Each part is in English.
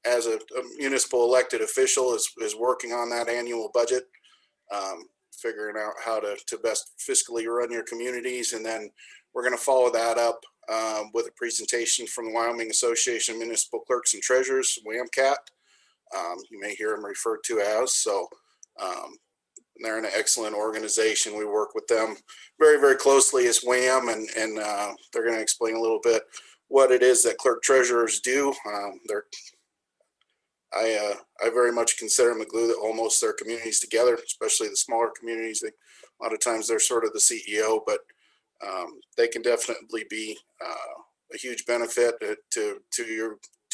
as a municipal elected official is working on that annual budget, figuring out how to best fiscally run your communities. And then we're going to follow that up with a presentation from the Wyoming Association of Municipal Clerks and Treasurers, WAMCAT. You may hear them referred to as. So they're an excellent organization. We work with them very, very closely as WAM, and they're going to explain a little bit what it is that clerk treasurers do. I very much consider them the glue that holds their communities together, especially the smaller communities. A lot of times they're sort of the CEO, but they can definitely be a huge benefit to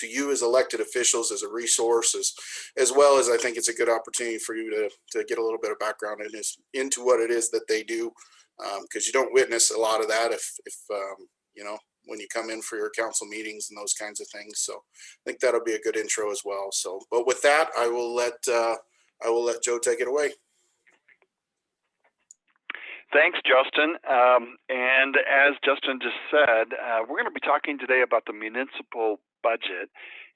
you as elected officials, as a resource, as well as I think it's a good opportunity for you to get a little bit of background into what it is that they do, because you don't witness a lot of that if you know, when you come in for your council meetings and those kinds of things. So I think that'll be a good intro as well. So, but with that, I will let Joe take it away. Thanks, Justin. And as Justin just said, we're going to be talking today about the municipal budget.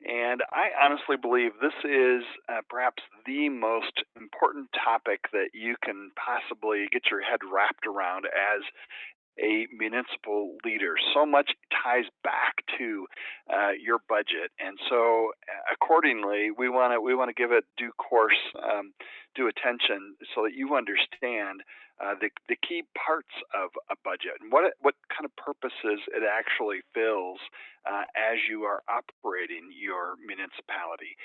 And I honestly believe this is perhaps the most important topic that you can possibly get your head wrapped around as a municipal leader. So much ties back to your budget, and so accordingly, we want to give it due course, due attention, so that you understand the key parts of a budget and what kind of purposes it actually fills as you are operating your municipality.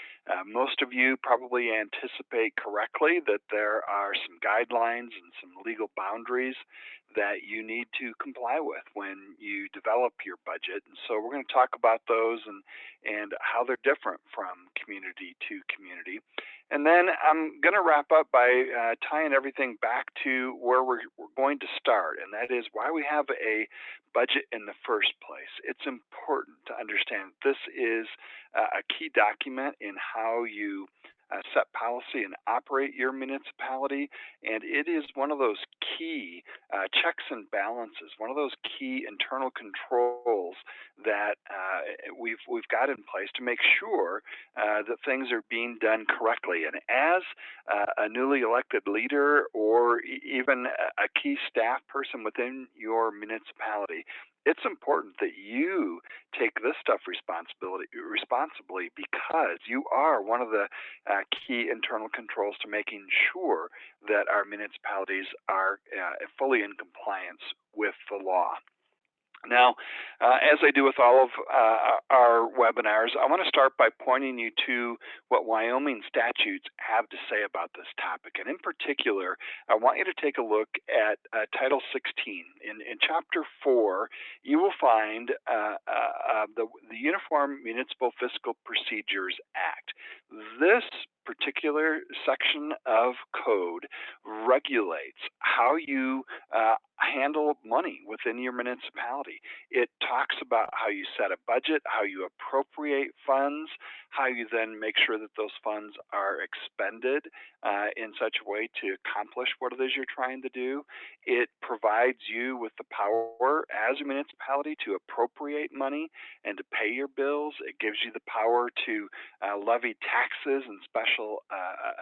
Most of you probably anticipate correctly that there are some guidelines and some legal boundaries that you need to comply with when you develop your budget. And so we're going to talk about those and how they're different from community to community. And then I'm going to wrap up by tying everything back to where we're going to start, and that is why we have a budget in the first place. It's important to understand this is a key document in how you set policy and operate your municipality, and it is one of those key checks and balances, one of those key internal controls that we've got in place to make sure that things are being done correctly. And as a newly elected leader or even a key staff person within your municipality, it's important that you take this stuff responsibly, because you are one of the key internal controls to making sure that our municipalities are fully in compliance with the law. Now, as I do with all of our webinars, I want to start by pointing you to what Wyoming statutes have to say about this topic. And in particular, I want you to take a look at Title 16. In Chapter 4, you will find the Uniform Municipal Fiscal Procedures Act. This particular section of code regulates how you handle money within your municipality. It talks about how you set a budget, how you appropriate funds, how you then make sure that those funds are expended in such a way to accomplish what it is you're trying to do. It provides you with the power as a municipality to appropriate money and to pay your bills. It gives you the power to levy taxes and special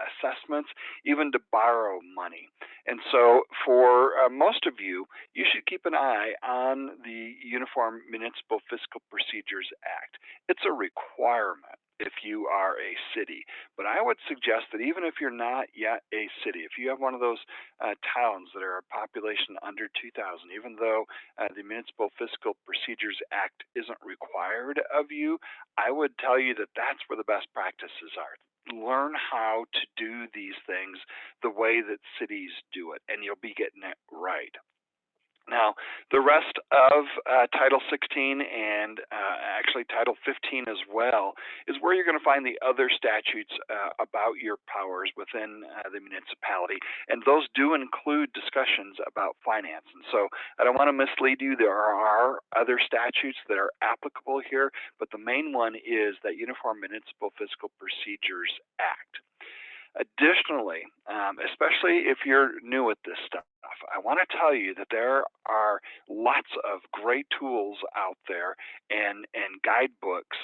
assessments, even to borrow money. And so for most of you, you should keep an eye on the Uniform Municipal Fiscal Procedures Act. It's a requirement if you are a city. But I would suggest that even if you're not yet a city, if you have one of those towns that are a population under 2,000, even though the Municipal Fiscal Procedures Act isn't required of you, I would tell you that that's where the best practices are. Learn how to do these things the way that cities do it, and you'll be getting it right. Now, the rest of Title 16 and actually Title 15 as well is where you're going to find the other statutes about your powers within the municipality, and those do include discussions about finance. And so I don't want to mislead you. There are other statutes that are applicable here, but the main one is that Uniform Municipal Fiscal Procedures Act. Additionally, especially if you're new at this stuff, stuff. I want to tell you that there are lots of great tools out there and guidebooks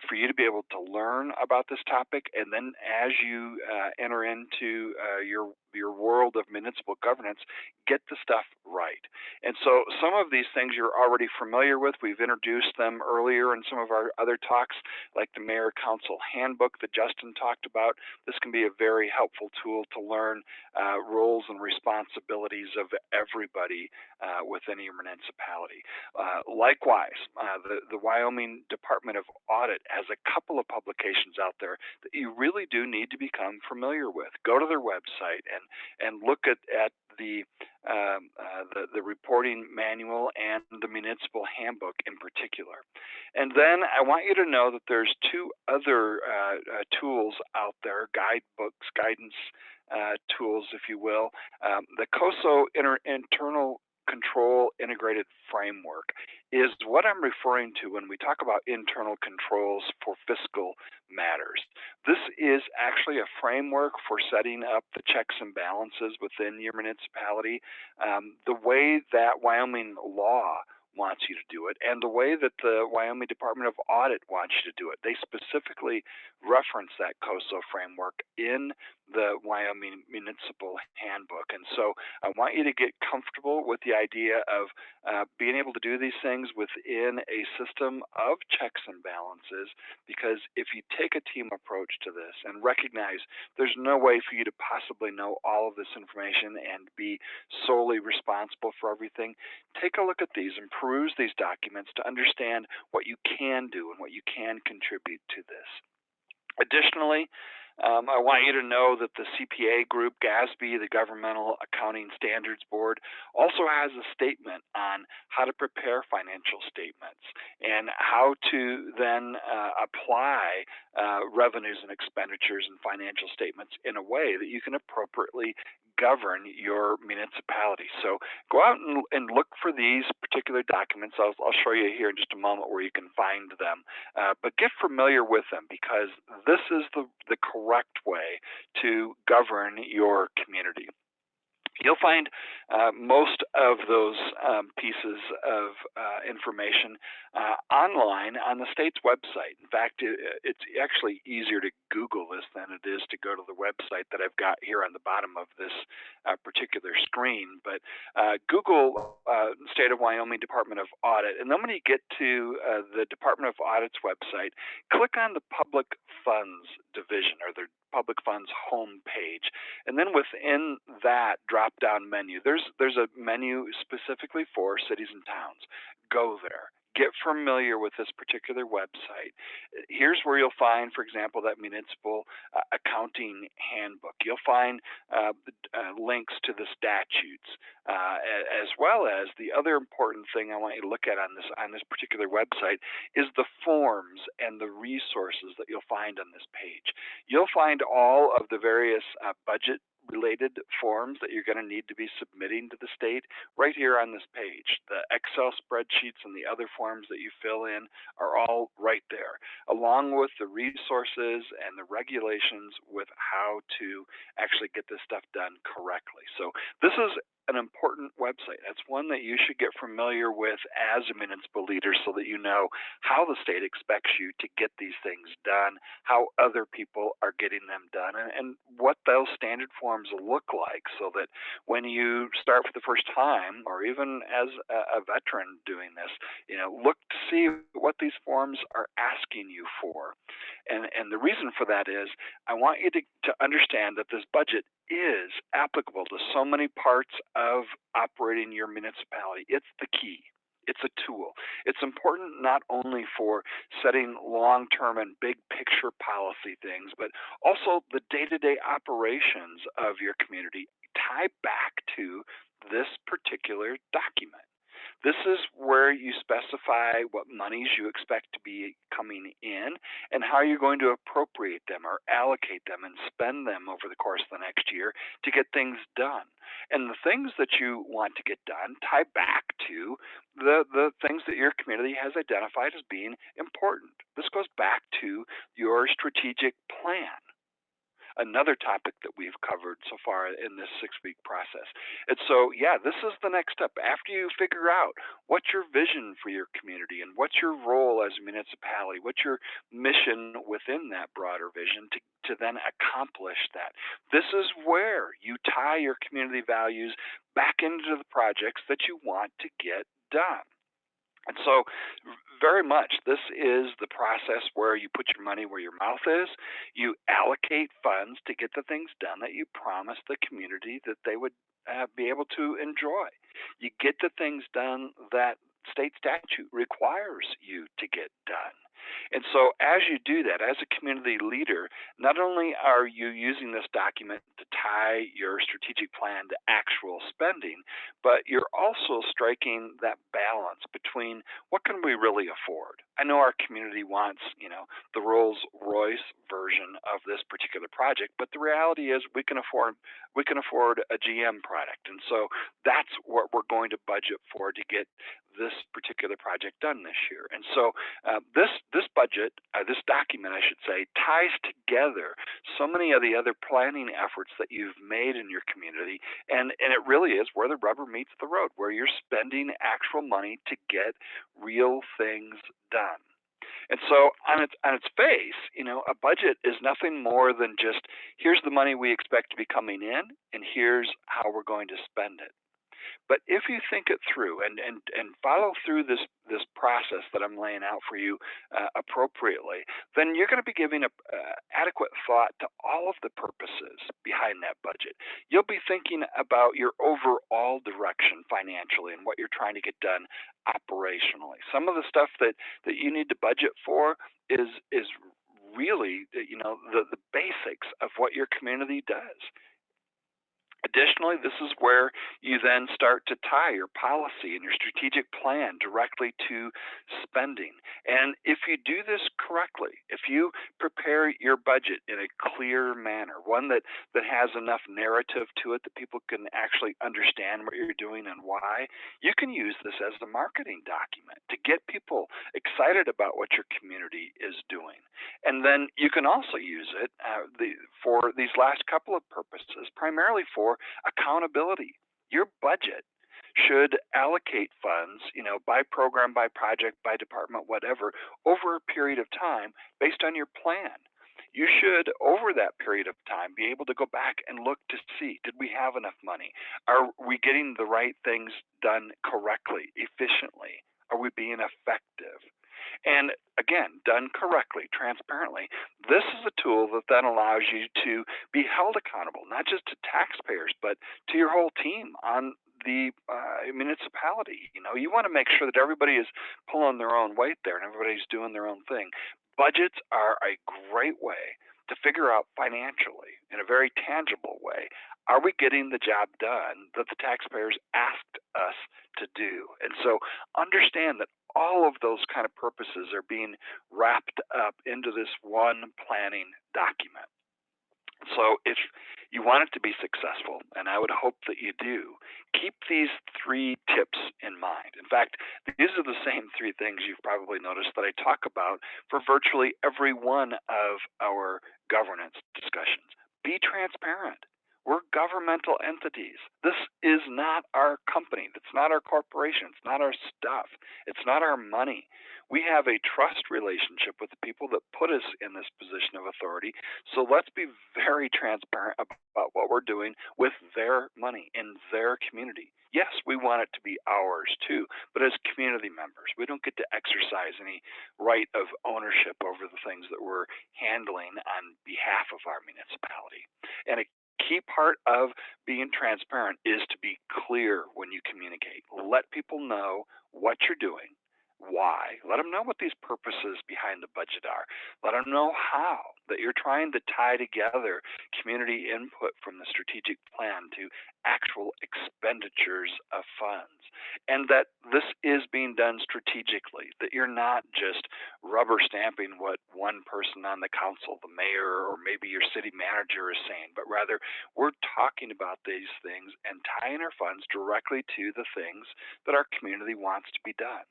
for you to be able to learn about this topic. And then as you enter into your world of municipal governance, get the stuff right. And so some of these things you're already familiar with. We've introduced them earlier in some of our other talks, like the Mayor Council Handbook that Justin talked about. This can be a very helpful tool to learn roles and responsibilities of everybody within your municipality. Likewise, the Wyoming Department of Audit has a couple of publications out there that you really do need to become familiar with. Go to their website and look at the reporting manual and the municipal handbook in particular. And then I want you to know that there's two other tools out there, guidebooks, guidance tools, if you will. The COSO Internal Control Integrated Framework is what I'm referring to when we talk about internal controls for fiscal matters. This is actually a framework for setting up the checks and balances within your municipality, the way that Wyoming law wants you to do it, and the way that the Wyoming Department of Audit wants you to do it. They specifically reference that COSO framework in the Wyoming Municipal Handbook. And so I want you to get comfortable with the idea of being able to do these things within a system of checks and balances, because if you take a team approach to this and recognize there's no way for you to possibly know all of this information and be solely responsible for everything, take a look at these and peruse these documents to understand what you can do and what you can contribute to this. Additionally, I want you to know that the CPA group, GASB, the Governmental Accounting Standards Board, also has a statement on how to prepare financial statements and how to then apply revenues and expenditures and financial statements in a way that you can appropriately govern your municipality. So go out and look for these particular documents. I'll show you here in just a moment where you can find them. But get familiar with them, because this is the correct way to govern your community. You'll find most of those pieces of information online on the state's website. In fact, it's actually easier to Google this than it is to go to the website that I've got here on the bottom of this particular screen. But Google State of Wyoming Department of Audit, and then when you get to the Department of Audit's website, click on the Public Funds division, or the Public Funds home page, and then within that drop-down menu, there's a menu specifically for cities and towns. Go there. Get familiar with this particular website. Here's where you'll find, for example, that municipal accounting handbook. You'll find links to the statutes, as well as the other important thing I want you to look at on this particular website is the forms and the resources that you'll find on this page. You'll find all of the various budget related forms that you're going to need to be submitting to the state right here on this page. The Excel spreadsheets and the other forms that you fill in are all right there, along with the resources and the regulations with how to actually get this stuff done correctly. So this is an important website. That's one that you should get familiar with as a municipal leader, so that you know how the state expects you to get these things done, how other people are getting them done, and what those standard forms look like, so that when you start for the first time, or even as a veteran doing this, look to see what these forms are asking you for. And the reason for that is I want you to understand that this budget is applicable to so many parts of operating your municipality. It's the key. It's a tool. It's important not only for setting long-term and big picture policy things, but also the day-to-day operations of your community tie back to this particular document. This is where you specify what monies you expect to be coming in and how you're going to appropriate them or allocate them and spend them over the course of the next year to get things done. And the things that you want to get done tie back to the things that your community has identified as being important. This goes back to your strategic plan. another topic that we've covered so far in this 6-week process. And so, yeah, this is the next step. After you figure out what's your vision for your community and what's your role as a municipality, what's your mission within that broader vision to then accomplish that. This is where you tie your community values back into the projects that you want to get done. And so, very much, this is the process where you put your money where your mouth is. You allocate funds to get the things done that you promised the community that they would be able to enjoy. You get the things done that state statute requires you to get done. And so, as you do that, as a community leader, not only are you using this document to tie your strategic plan to actual spending, but you're also striking that balance between what can we really afford. I know our community wants, the Rolls Royce version of this particular project, but the reality is we can afford a GM product, and so that's what we're going to budget for to get this particular project done this year. And so this budget, this document, I should say, ties together so many of the other planning efforts that you've made in your community, and it really is where the rubber meets the road, where you're spending actual money to get real things done. And so on its face, a budget is nothing more than just here's the money we expect to be coming in, and here's how we're going to spend it. But if you think it through and follow through this process that I'm laying out for you appropriately, then you're going to be giving adequate thought to all of the purposes behind that budget. You'll be thinking about your overall direction financially and what you're trying to get done operationally. Some of the stuff that you need to budget for is really the basics of what your community does. Additionally, this is where you then start to tie your policy and your strategic plan directly to spending. And if you do this correctly, if you prepare your budget in a clear manner, one that has enough narrative to it that people can actually understand what you're doing and why, you can use this as a marketing document to get people excited about what your community is doing. And then you can also use it for these last couple of purposes, primarily for accountability. Your budget should allocate funds, by program, by project, by department, whatever, over a period of time based on your plan. You should, over that period of time, be able to go back and look to see, did we have enough money? Are we getting the right things done correctly, efficiently? Are we being effective? And again, done correctly, transparently, this is a tool that then allows you to be held accountable, not just to taxpayers, but to your whole team on the municipality. You want to make sure that everybody is pulling their own weight there and everybody's doing their own thing. Budgets are a great way to figure out financially, in a very tangible way, are we getting the job done that the taxpayers asked us to do? And so understand that all of those kind of purposes are being wrapped up into this one planning document. So if you want it to be successful, and I would hope that you do, keep these 3 tips in mind. In fact, these are the same 3 things you've probably noticed that I talk about for virtually every one of our governance discussions. Be transparent. We're governmental entities. This is not our company. It's not our corporation. It's not our stuff. It's not our money. We have a trust relationship with the people that put us in this position of authority. So let's be very transparent about what we're doing with their money in their community. Yes, we want it to be ours too, but as community members, we don't get to exercise any right of ownership over the things that we're handling on behalf of our municipality. And a key part of being transparent is to be clear when you communicate. Let people know what you're doing, why. Let them know what these purposes behind the budget are. Let them know how, that you're trying to tie together community input from the strategic plan to actual expenditures of funds, and that this is being done strategically, that you're not just rubber stamping what one person on the council, the mayor, or maybe your city manager is saying, but rather we're talking about these things and tying our funds directly to the things that our community wants to be done.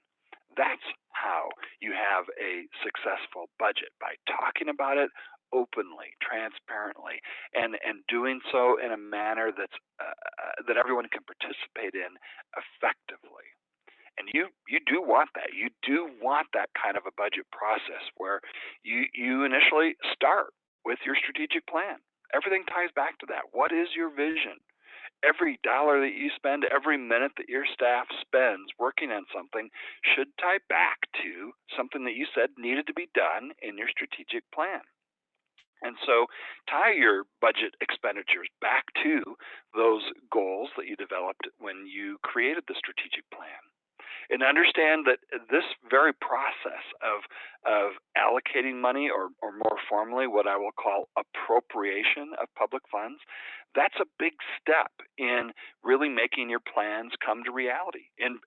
That's how you have a successful budget, by talking about it openly, transparently, and doing so in a manner that everyone can participate in effectively. And you do want that. You do want that kind of a budget process where you initially start with your strategic plan. Everything ties back to that. What is your vision? Every dollar that you spend, every minute that your staff spends working on something should tie back to something that you said needed to be done in your strategic plan. And so tie your budget expenditures back to those goals that you developed when you created the strategic plan, and understand that this very process of allocating money, or more formally what I will call appropriation of public funds, that's a big step in really making your plans come to reality, and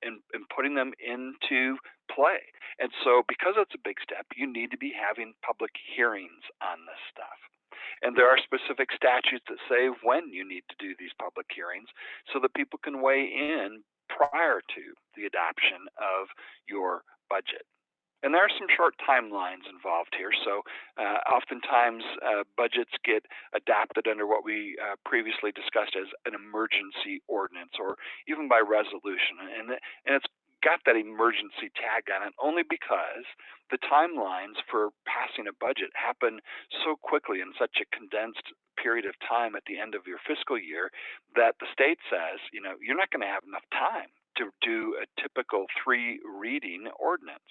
putting them into play. And so because it's a big step, you need to be having public hearings on this stuff. And there are specific statutes that say when you need to do these public hearings so that people can weigh in prior to the adoption of your budget. And there are some short timelines involved here. So oftentimes budgets get adopted under what we previously discussed as an emergency ordinance, or even by resolution. And it's got that emergency tag on it only because the timelines for passing a budget happen so quickly in such a condensed period of time at the end of your fiscal year that the state says, you're not going to have enough time to do a typical 3 reading ordinance.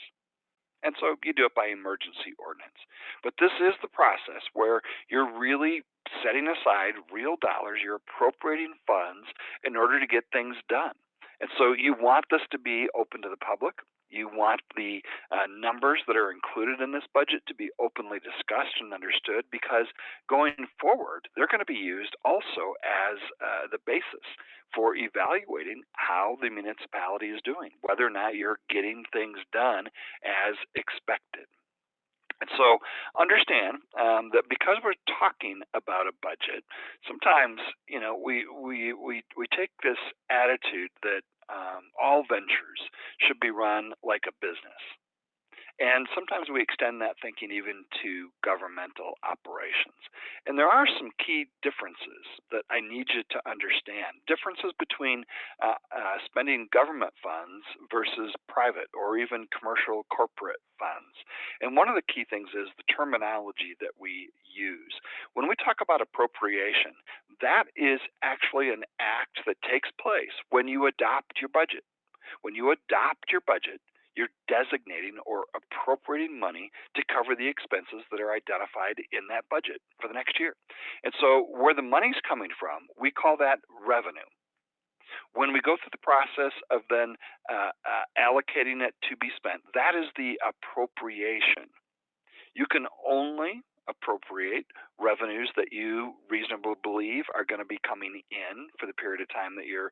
And so you do it by emergency ordinance. But this is the process where you're really setting aside real dollars, you're appropriating funds in order to get things done. And so you want this to be open to the public. You want the numbers that are included in this budget to be openly discussed and understood, because going forward, they're going to be used also as the basis for evaluating how the municipality is doing, whether or not you're getting things done as expected. And so understand that because we're talking about a budget, sometimes we take this attitude that all ventures should be run like a business. And sometimes we extend that thinking even to governmental operations. And there are some key differences that I need you to understand. Differences between spending government funds versus private or even commercial corporate funds. And one of the key things is the terminology that we use. When we talk about appropriation, that is actually an act that takes place when you adopt your budget. When you adopt your budget, you're designating or appropriating money to cover the expenses that are identified in that budget for the next year. And so where the money's coming from, we call that revenue. When we go through the process of then allocating it to be spent, that is the appropriation. You can only appropriate revenues that you reasonably believe are going to be coming in for the period of time that you're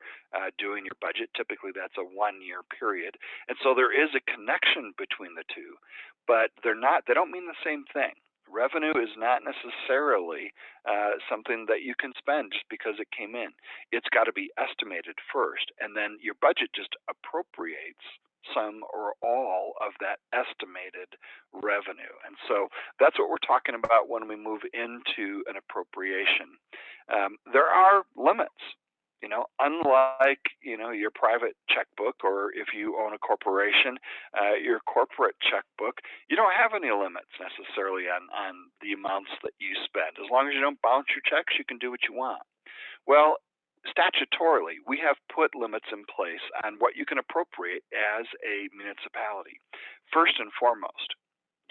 doing your budget. Typically, that's a 1-year period. And so there is a connection between the two, but they don't mean the same thing. Revenue is not necessarily something that you can spend just because it came in. It's got to be estimated first, and then your budget just appropriates some or all of that estimated revenue. And so that's what we're talking about when we move into an appropriation. There are limits. Unlike your private checkbook, or if you own a corporation, your corporate checkbook, you don't have any limits necessarily on the amounts that you spend. As long as you don't bounce your checks, you can do what you want. Well, statutorily, we have put limits in place on what you can appropriate as a municipality. First and foremost,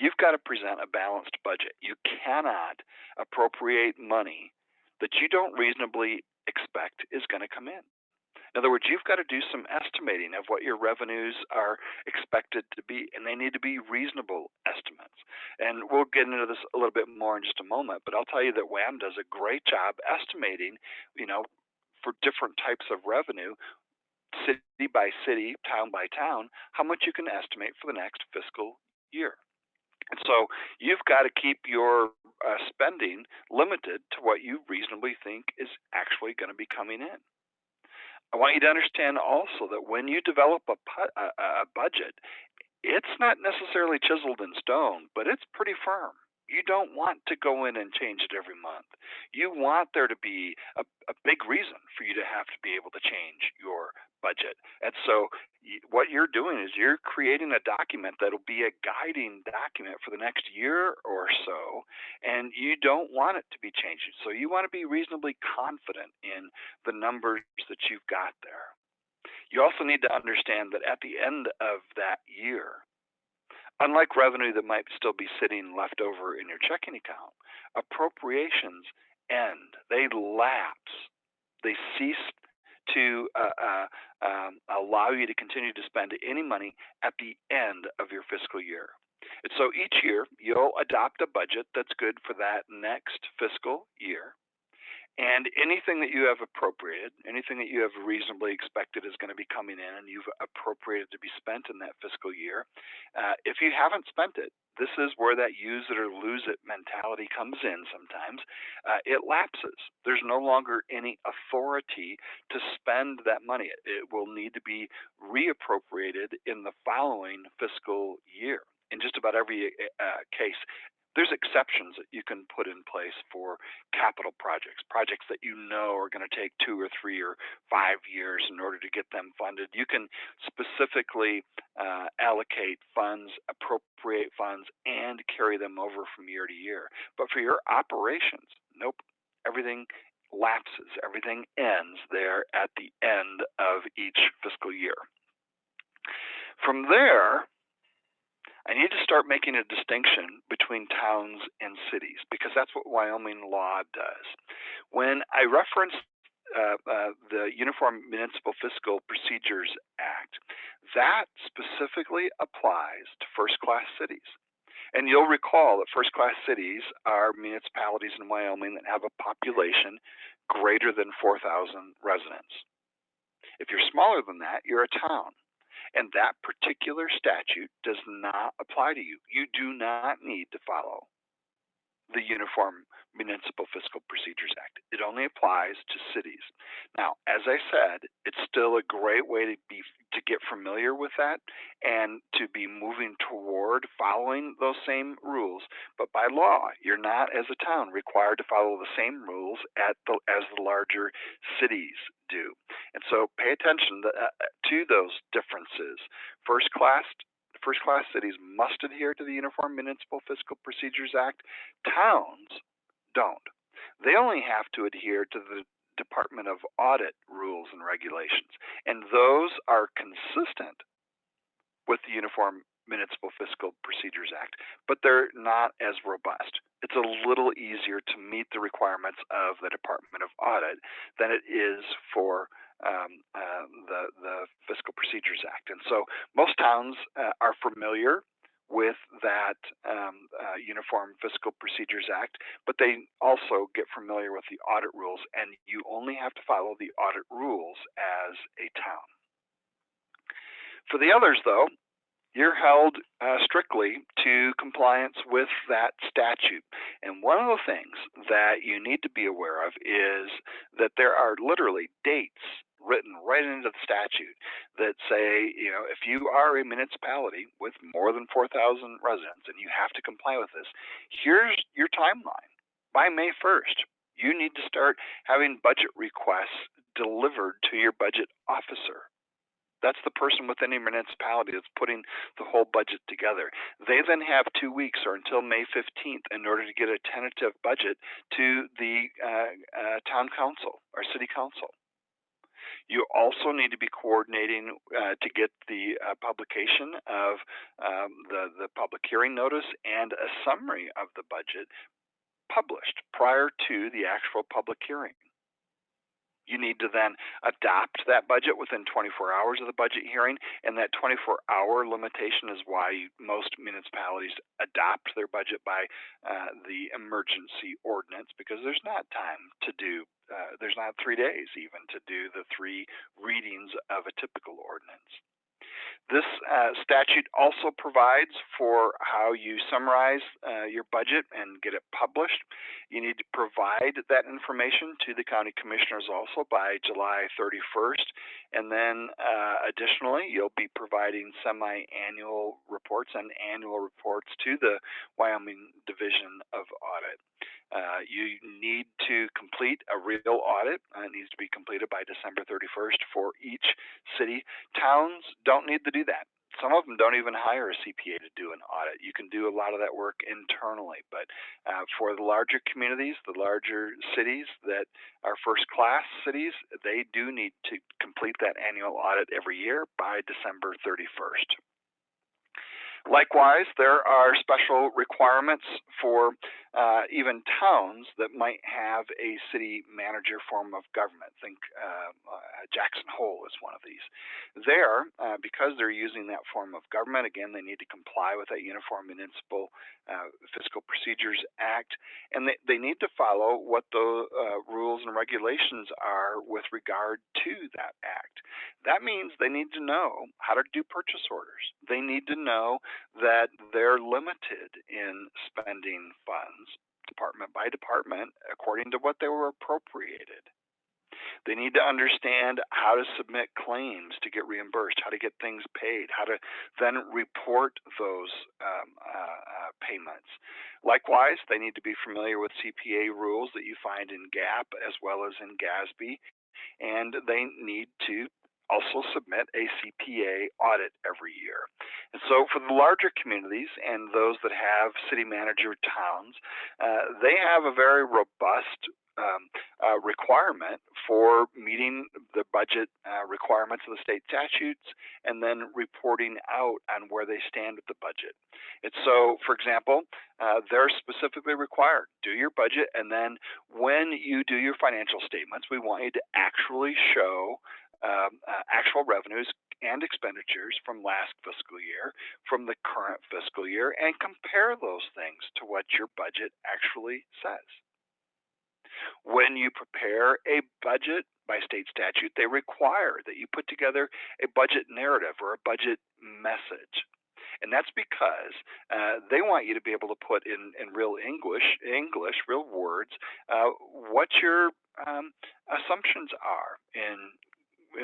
you've got to present a balanced budget. You cannot appropriate money that you don't reasonably expect is going to come in. In other words, you've got to do some estimating of what your revenues are expected to be, and they need to be reasonable estimates. And we'll get into this a little bit more in just a moment, but I'll tell you that WAM does a great job estimating, for different types of revenue, city by city, town by town, how much you can estimate for the next fiscal year. And so you've got to keep your spending limited to what you reasonably think is actually going to be coming in. I want you to understand also that when you develop a budget, it's not necessarily chiseled in stone, but it's pretty firm. You don't want to go in and change it every month. You want there to be a big reason for you to have to be able to change your budget. And so what you're doing is you're creating a document that'll be a guiding document for the next year or so, and you don't want it to be changing. So you want to be reasonably confident in the numbers that you've got there. You also need to understand that at the end of that year, unlike revenue that might still be sitting left over in your checking account, appropriations end. They lapse. They cease to allow you to continue to spend any money at the end of your fiscal year. And so each year, you'll adopt a budget that's good for that next fiscal year. And anything that you have appropriated, anything that you have reasonably expected is going to be coming in and you've appropriated to be spent in that fiscal year, if you haven't spent it, this is where that use it or lose it mentality comes in sometimes. It lapses. There's no longer any authority to spend that money. It will need to be reappropriated in the following fiscal year. In just about every case, there's exceptions that you can put in place for capital projects that you know are going to take 2 or 3 or 5 years in order to get them funded. You can specifically allocate funds, appropriate funds, and carry them over from year to year. But for your operations, nope, everything lapses, everything ends there at the end of each fiscal year. From there, I need to start making a distinction between towns and cities because that's what Wyoming law does. When I reference the Uniform Municipal Fiscal Procedures Act, that specifically applies to first-class cities. And you'll recall that first-class cities are municipalities in Wyoming that have a population greater than 4,000 residents. If you're smaller than that, you're a town. And that particular statute does not apply to you. You do not need to follow the Uniform Municipal Fiscal Procedures Act. It only applies to cities. Now, as I said, it's still a great way to get familiar with that and to be moving toward following those same rules. But by law, you're not, as a town, required to follow the same rules as the larger cities do. And so pay attention to those differences. First class cities must adhere to the Uniform Municipal Fiscal Procedures Act. Towns don't. They only have to adhere to the Department of Audit rules and regulations, and those are consistent with the Uniform Municipal Fiscal Procedures Act, but they're not as robust. It's a little easier to meet the requirements of the Department of Audit than it is for the Fiscal Procedures Act. And so most towns are familiar with that Uniform Fiscal Procedures Act, but they also get familiar with the audit rules, and you only have to follow the audit rules as a town. For the others, though, you're held strictly to compliance with that statute. And one of the things that you need to be aware of is that there are literally dates written right into the statute that say, if you are a municipality with more than 4,000 residents and you have to comply with this, here's your timeline. By May 1st, you need to start having budget requests delivered to your budget officer. That's the person within a municipality that's putting the whole budget together. They then have 2 weeks or until May 15th in order to get a tentative budget to the town council or city council. You also need to be coordinating to get the publication of the public hearing notice and a summary of the budget published prior to the actual public hearing. You need to then adopt that budget within 24 hours of the budget hearing, and that 24-hour limitation is why most municipalities adopt their budget by the emergency ordinance, because there's not time to do, there's not 3 days even to do the 3 readings of a typical ordinance. This statute also provides for how you summarize your budget and get it published. You need to provide that information to the county commissioners also by July 31st. And then additionally, you'll be providing semi-annual reports and annual reports to the Wyoming Division of Audit. You need to complete a real audit. It needs to be completed by December 31st for each city. Towns don't need to do that. Some of them don't even hire a CPA to do an audit. You can do a lot of that work internally, but for the larger communities, the larger cities that are first-class cities, they do need to complete that annual audit every year by December 31st. Likewise, there are special requirements for even towns that might have a city manager form of government. Think Jackson Hole is one of these. There, because they're using that form of government, again, they need to comply with that Uniform Municipal Fiscal Procedures Act, and they need to follow what the rules and regulations are with regard to that act. That means they need to know how to do purchase orders. They need to know that they're limited in spending funds, department by department, according to what they were appropriated. They need to understand how to submit claims to get reimbursed, how to get things paid, how to then report those payments. Likewise, they need to be familiar with CPA rules that you find in GAAP as well as in GASB, and they need to also submit a CPA audit every year. And so for the larger communities and those that have city manager towns, they have a very robust requirement for meeting the budget requirements of the state statutes and then reporting out on where they stand with the budget. And so, for example, they're specifically required, do your budget, and then when you do your financial statements, we want you to actually show actual revenues and expenditures from last fiscal year, from the current fiscal year, and compare those things to what your budget actually says. When you prepare a budget by state statute, they require that you put together a budget narrative or a budget message. And that's because they want you to be able to put in real English, real words, what your assumptions are in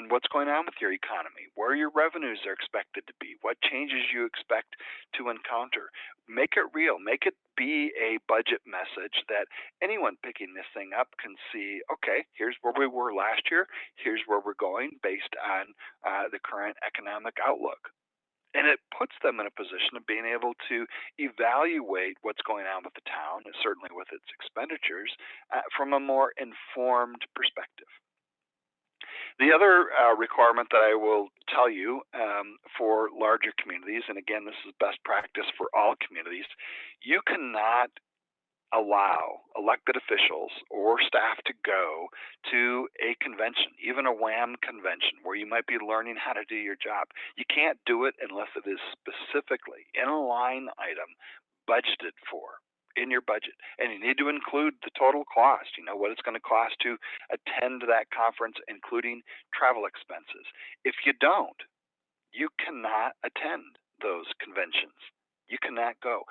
what's going on with your economy, where your revenues are expected to be, what changes you expect to encounter. Make it real. Make it be a budget message that anyone picking this thing up can see, okay, here's where we were last year, here's where we're going based on the current economic outlook. And it puts them in a position of being able to evaluate what's going on with the town, and certainly with its expenditures, from a more informed perspective. The other requirement that I will tell you for larger communities, and again, this is best practice for all communities, you cannot allow elected officials or staff to go to a convention, even a WAM convention, where you might be learning how to do your job. You can't do it unless it is specifically in a line item budgeted for in your budget, and you need to include the total cost, what it's going to cost to attend that conference, including travel expenses. If you don't, you cannot attend those conventions. You cannot go.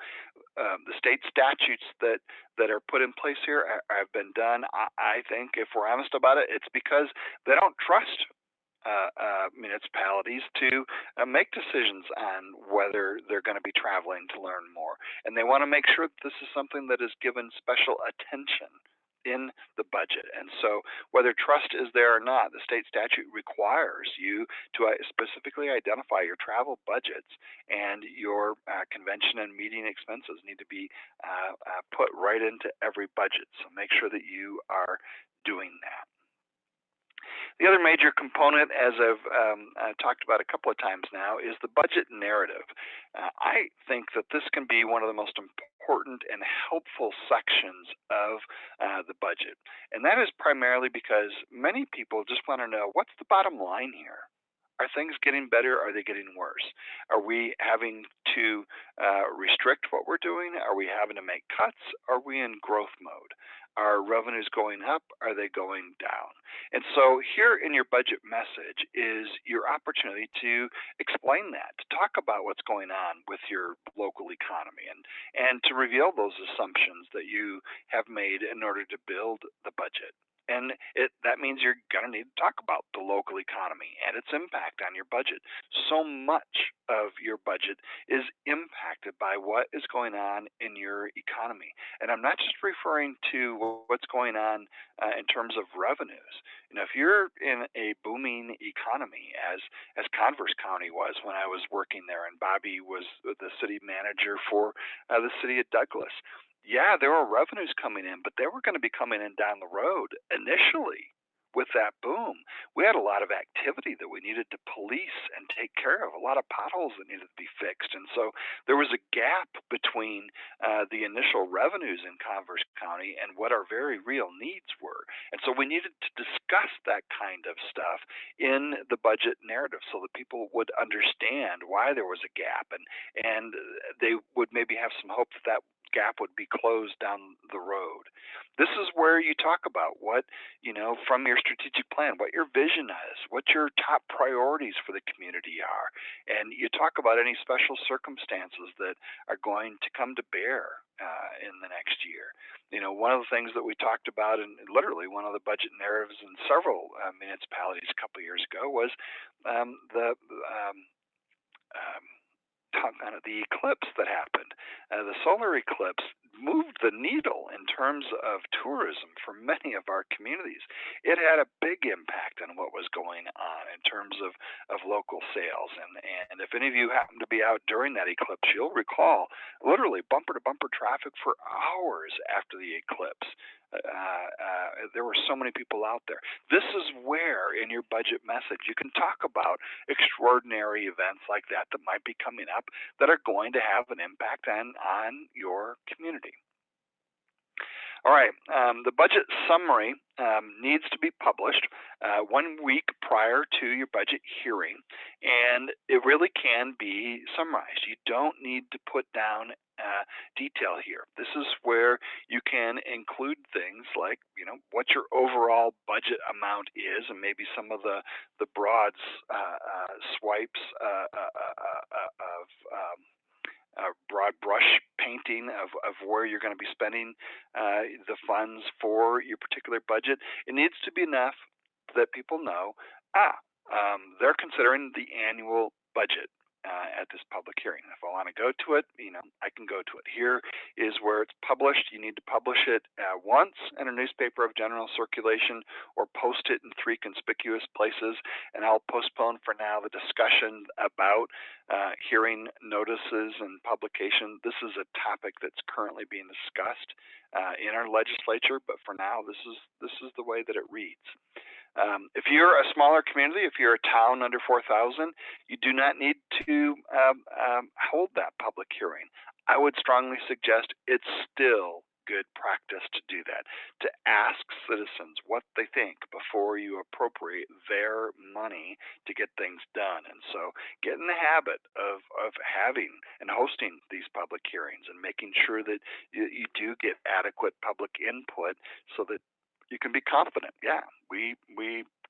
The state statutes that are put in place here have been done, I think, if we're honest about it, it's because they don't trust municipalities to make decisions on whether they're going to be traveling to learn more. And they want to make sure that this is something that is given special attention in the budget. And so whether trust is there or not, the state statute requires you to specifically identify your travel budgets, and your convention and meeting expenses need to be put right into every budget. So make sure that you are doing that. The other major component, as I've talked about a couple of times now, is the budget narrative. I think that this can be one of the most important and helpful sections of the budget. And that is primarily because many people just want to know, what's the bottom line here? Are things getting better? Are they getting worse? Are we having to restrict what we're doing? Are we having to make cuts? Are we in growth mode? Are revenues going up? Are they going down? And so, here in your budget message is your opportunity to explain that, to talk about what's going on with your local economy, and to reveal those assumptions that you have made in order to build the budget. And that means you're going to need to talk about the local economy and its impact on your budget. So much of your budget is impacted by what is going on in your economy. And I'm not just referring to what's going on in terms of revenues. You know, if you're in a booming economy, as Converse County was when I was working there, and Bobby was the city manager for the city of Douglas, yeah, there were revenues coming in, but they were going to be coming in down the road initially with that boom. We had a lot of activity that we needed to police and take care of, a lot of potholes that needed to be fixed. And so there was a gap between the initial revenues in Converse County and what our very real needs were. And so we needed to discuss that kind of stuff in the budget narrative so that people would understand why there was a gap, and they would maybe have some hope that that gap would be closed down the road. This is where you talk about what, from your strategic plan, what your vision is, what your top priorities for the community are. And you talk about any special circumstances that are going to come to bear in the next year. One of the things that we talked about, and literally one of the budget narratives in several municipalities a couple of years ago, was the the eclipse that happened. The solar eclipse moved the needle in terms of tourism for many of our communities. It had a big impact on what was going on in terms of local sales. And if any of you happen to be out during that eclipse, you'll recall literally bumper to bumper traffic for hours after the eclipse. There were so many people out there. This is where, in your budget message, you can talk about extraordinary events like that might be coming up that are going to have an impact on your community. All right, the budget summary needs to be published 1 week prior to your budget hearing, and it really can be summarized. You don't need to put down detail here. This is where you can include things like, what your overall budget amount is, and maybe some of the broad swipes of broad brush painting of where you're going to be spending the funds for your particular budget. It needs to be enough that people know, they're considering the annual budget at this public hearing. If I want to go to it, I can go to it. Here is where it's published. You need to publish it once in a newspaper of general circulation, or post it in 3 conspicuous places. And I'll postpone for now the discussion about hearing notices and publication. This is a topic that's currently being discussed in our legislature, but for now, this is the way that it reads. If you're a smaller community, if you're a town under 4,000, you do not need to hold that public hearing. I would strongly suggest it's still good practice to do that, to ask citizens what they think before you appropriate their money to get things done. And so get in the habit of having and hosting these public hearings and making sure that you do get adequate public input so that you can be confident. Yeah, we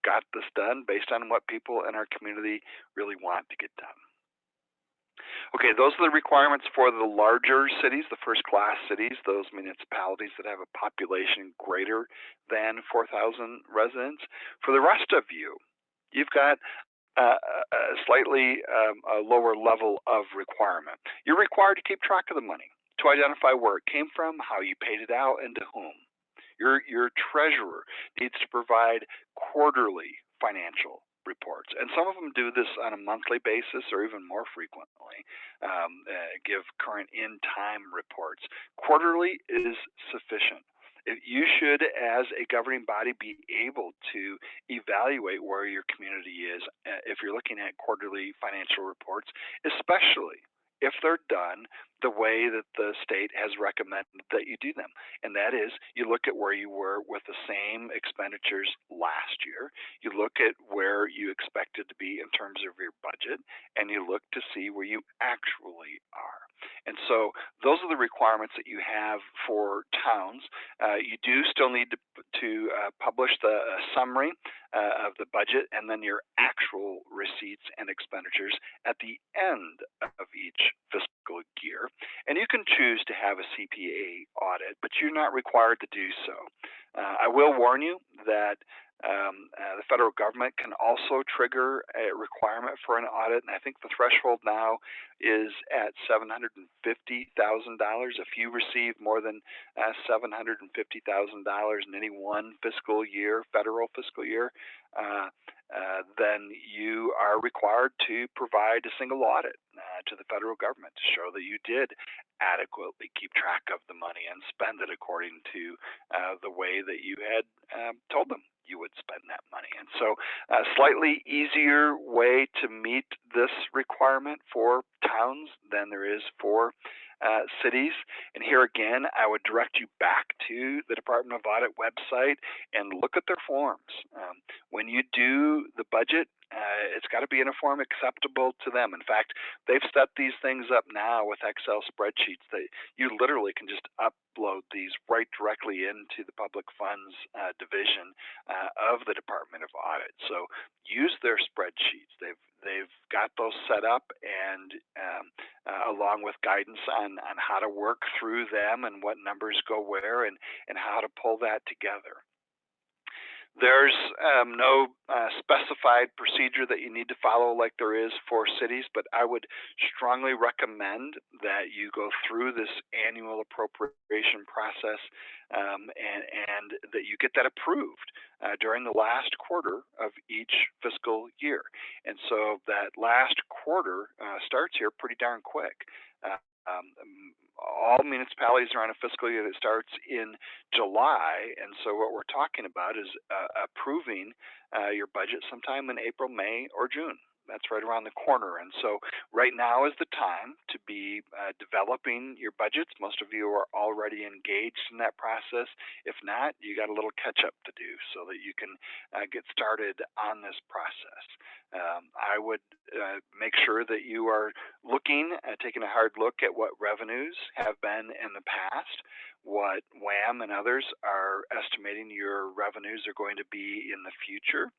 got this done based on what people in our community really want to get done. Okay, those are the requirements for the larger cities, the first-class cities, those municipalities that have a population greater than 4,000 residents. For the rest of you, you've got a slightly lower level of requirement. You're required to keep track of the money, to identify where it came from, how you paid it out, and to whom. Your treasurer needs to provide quarterly financial reports, and some of them do this on a monthly basis or even more frequently. Give current in-time reports. Quarterly is sufficient. You should, as a governing body, be able to evaluate where your community is if you're looking at quarterly financial reports, especially if they're done the way that the state has recommended that you do them. And that is, you look at where you were with the same expenditures last year, you look at where you expected to be in terms of your budget, and you look to see where you actually are. And so those are the requirements that you have for towns. You do still need to publish the summary of the budget and then your actual receipts and expenditures at the end of each fiscal year. And you can choose to have a CPA audit, but you're not required to do so. I will warn you that the federal government can also trigger a requirement for an audit, and I think the threshold now is at $750,000. If you receive more than $750,000 in any one fiscal year, federal fiscal year, then you are required to provide a single audit to the federal government to show that you did adequately keep track of the money and spend it according to the way that you had told them you would spend that money. And so a slightly easier way to meet this requirement for towns than there is for cities. And here again, I would direct you back to the Department of Audit website and look at their forms. When you do the budget, it's got to be in a form acceptable to them. In fact, they've set these things up now with Excel spreadsheets that you literally can just upload these right directly into the public funds division of the Department of Audit. So use their spreadsheets. They've got those set up, and along with guidance on how to work through them and what numbers go where and how to pull that together. There's no specified procedure that you need to follow like there is for cities, but I would strongly recommend that you go through this annual appropriation process and that you get that approved during the last quarter of each fiscal year. And so that last quarter starts here pretty darn quick. All municipalities are on a fiscal year that starts in July, and so what we're talking about is approving your budget sometime in April, May, or June. That's right around the corner. And so right now is the time to be developing your budgets. Most of you are already engaged in that process. If not, you got a little catch up to do so that you can get started on this process. I would make sure that you are taking a hard look at what revenues have been in the past, what WAM and others are estimating your revenues are going to be in the future.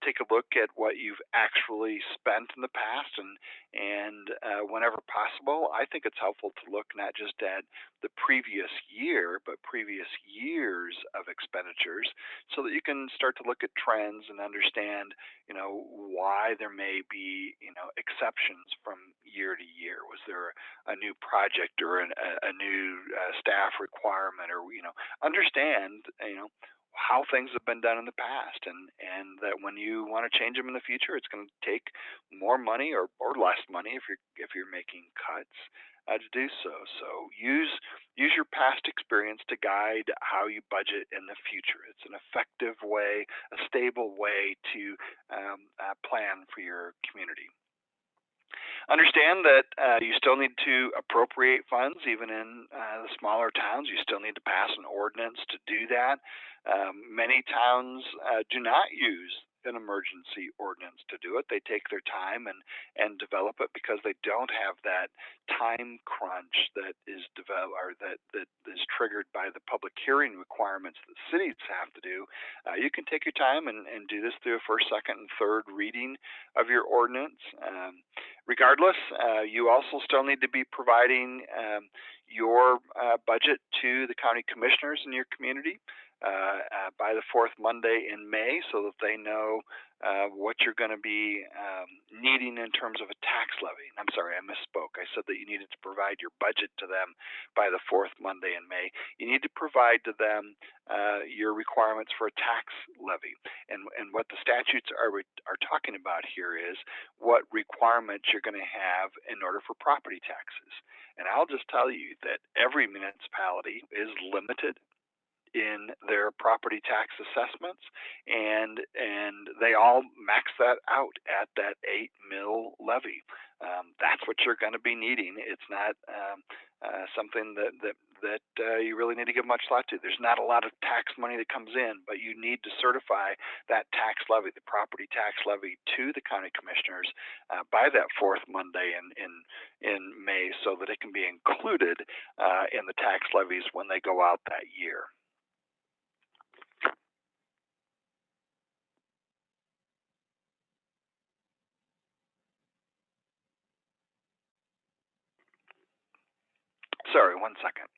Take a look at what you've actually spent in the past, and whenever possible, I think it's helpful to look not just at the previous year, but previous years of expenditures, so that you can start to look at trends and understand, why there may be, exceptions from year to year. Was there a new project or a new staff requirement, or understand, how things have been done in the past, and that when you want to change them in the future, it's going to take more money or less money if you're making cuts to do so. So use your past experience to guide how you budget in the future. It's an effective way, a stable way to plan for your community. Understand that you still need to appropriate funds, even in the smaller towns. You still need to pass an ordinance to do that. Many towns do not use an emergency ordinance to do it. They take their time and develop it because they don't have that time crunch that is that is triggered by the public hearing requirements that cities have to do. You can take your time and do this through a first, second, and third reading of your ordinance. Regardless, you also still need to be providing your budget to the county commissioners in your community by the fourth Monday in May, so that they know what you're going to be needing in terms of a tax levy. I'm sorry, I misspoke. I said that you needed to provide your budget to them by the fourth Monday in May. You need to provide to them your requirements for a tax levy. And what the statutes are talking about here is what requirements you're going to have in order for property taxes. And I'll just tell you that every municipality is limited in their property tax assessments, and they all max that out at that 8 mil levy. that's what you're going to be needing. It's not something that you really need to give much thought to. There's not a lot of tax money that comes in, but you need to certify that tax levy, the property tax levy, to the county commissioners by that fourth Monday in May, so that it can be included in the tax levies when they go out that year. Sorry, one second.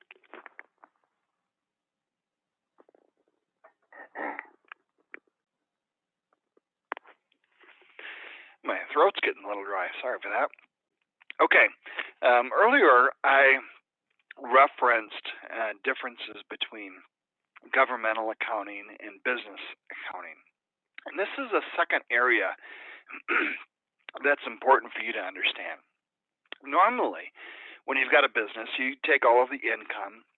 My throat's getting a little dry. Sorry for that. Okay. Earlier, I referenced differences between governmental accounting and business accounting. And this is a second area that's important for you to understand. Normally, when you've got a business, you take all of the income,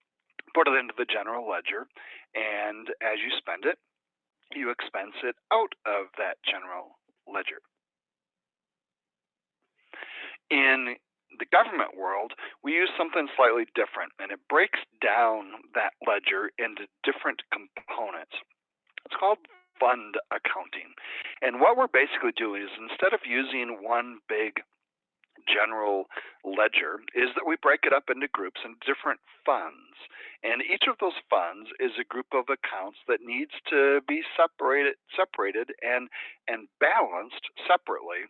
put it into the general ledger, and as you spend it, you expense it out of that general ledger. In the government world, we use something slightly different, and it breaks down that ledger into different components. It's called fund accounting. And what we're basically doing is, instead of using one big general ledger, is that we break it up into groups and different funds. And each of those funds is a group of accounts that needs to be separated and balanced separately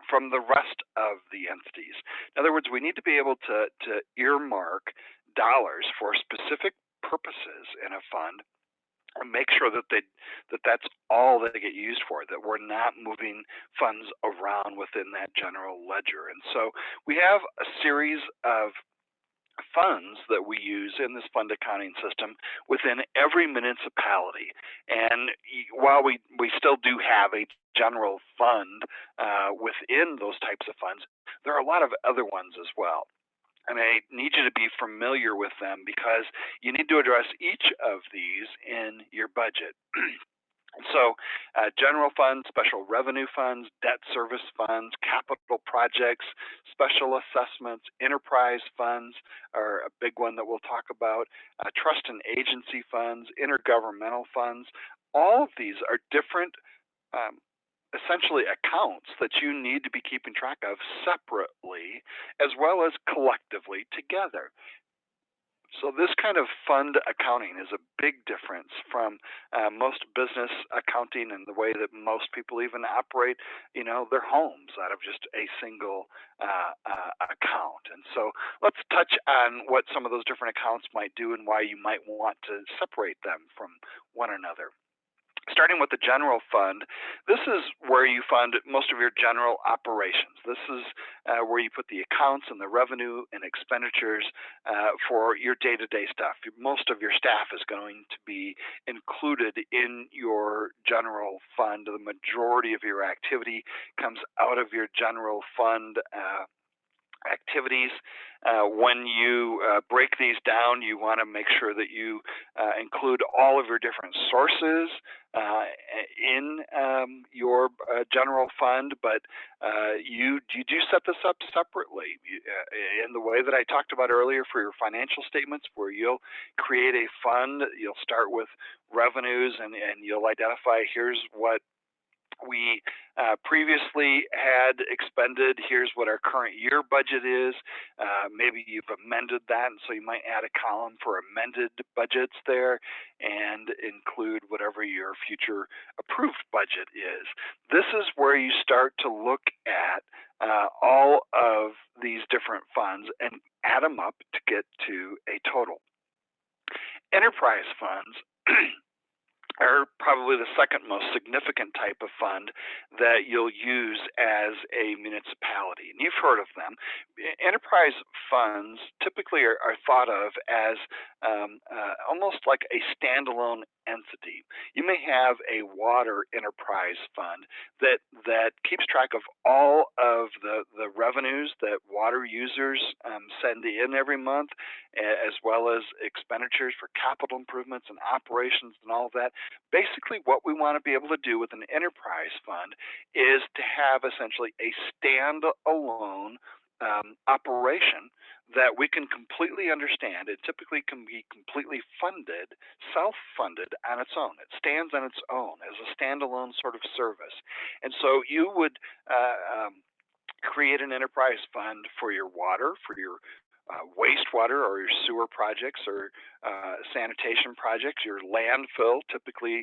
from the rest of the entities. In other words, we need to be able to earmark dollars for specific purposes in a fund and make sure that that's all that they get used for, that we're not moving funds around within that general ledger. And so we have a series of funds that we use in this fund accounting system within every municipality. And while we still do have a general fund within those types of funds, there are a lot of other ones as well. And I need you to be familiar with them, because you need to address each of these in your budget. So general funds, special revenue funds, debt service funds, capital projects, special assessments, enterprise funds are a big one that we'll talk about, trust and agency funds, intergovernmental funds. All of these are different essentially accounts that you need to be keeping track of separately as well as collectively together. So this kind of fund accounting is a big difference from most business accounting and the way that most people even operate, their homes out of just a single account. And so let's touch on what some of those different accounts might do and why you might want to separate them from one another. Starting with the general fund, this is where you fund most of your general operations. This is where you put the accounts and the revenue and expenditures for your day-to-day stuff. Most of your staff is going to be included in your general fund. The majority of your activity comes out of your general fund activities. When you break these down, you want to make sure that you include all of your different sources in your general fund, but you do set this up separately in the way that I talked about earlier for your financial statements, where you'll create a fund. You'll start with revenues, and you'll identify, here's what we previously had expended, here's what our current year budget is. Maybe you've amended that, and so you might add a column for amended budgets there and include whatever your future approved budget is. This is where you start to look at all of these different funds and add them up to get to a total. Enterprise funds are probably the second most significant type of fund that you'll use as a municipality. And you've heard of them. Enterprise funds typically are thought of as almost like a standalone entity. You may have a water enterprise fund that keeps track of all of the revenues that water users send in every month, as well as expenditures for capital improvements and operations and all of that. Basically, what we want to be able to do with an enterprise fund is to have essentially a standalone operation that we can completely understand. It typically can be completely funded, self-funded on its own. It stands on its own as a standalone sort of service. And so you would create an enterprise fund for your water, for your wastewater or your sewer projects or sanitation projects. Your landfill typically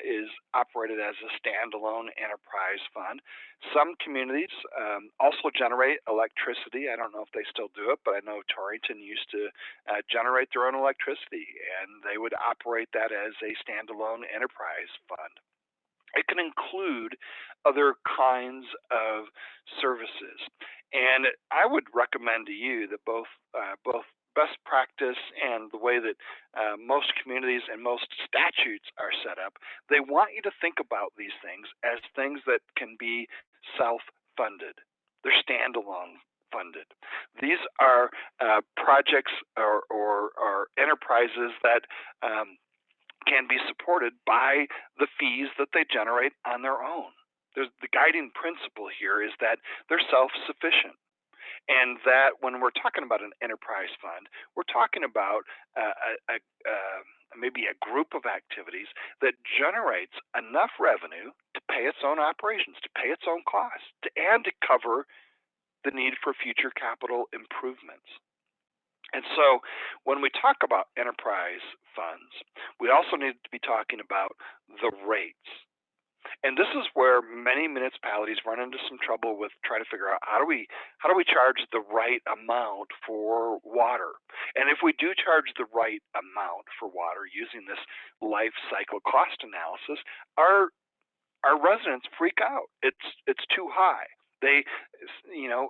is operated as a standalone enterprise fund. Some communities also generate electricity. I don't know if they still do it, but I know Torrington used to generate their own electricity, and they would operate that as a standalone enterprise fund. It can include other kinds of services. And I would recommend to you that both best practice and the way that most communities and most statutes are set up, they want you to think about these things as things that can be self-funded. They're standalone funded. These are projects or enterprises that can be supported by the fees that they generate on their own. The guiding principle here is that they're self-sufficient, and that when we're talking about an enterprise fund, we're talking about maybe a group of activities that generates enough revenue to pay its own operations, to pay its own costs, and to cover the need for future capital improvements. And so when we talk about enterprise funds, we also need to be talking about the rates. And this is where many municipalities run into some trouble with trying to figure out how do we charge the right amount for water. And if we do charge the right amount for water using this life cycle cost analysis, our residents freak out. It's too high. They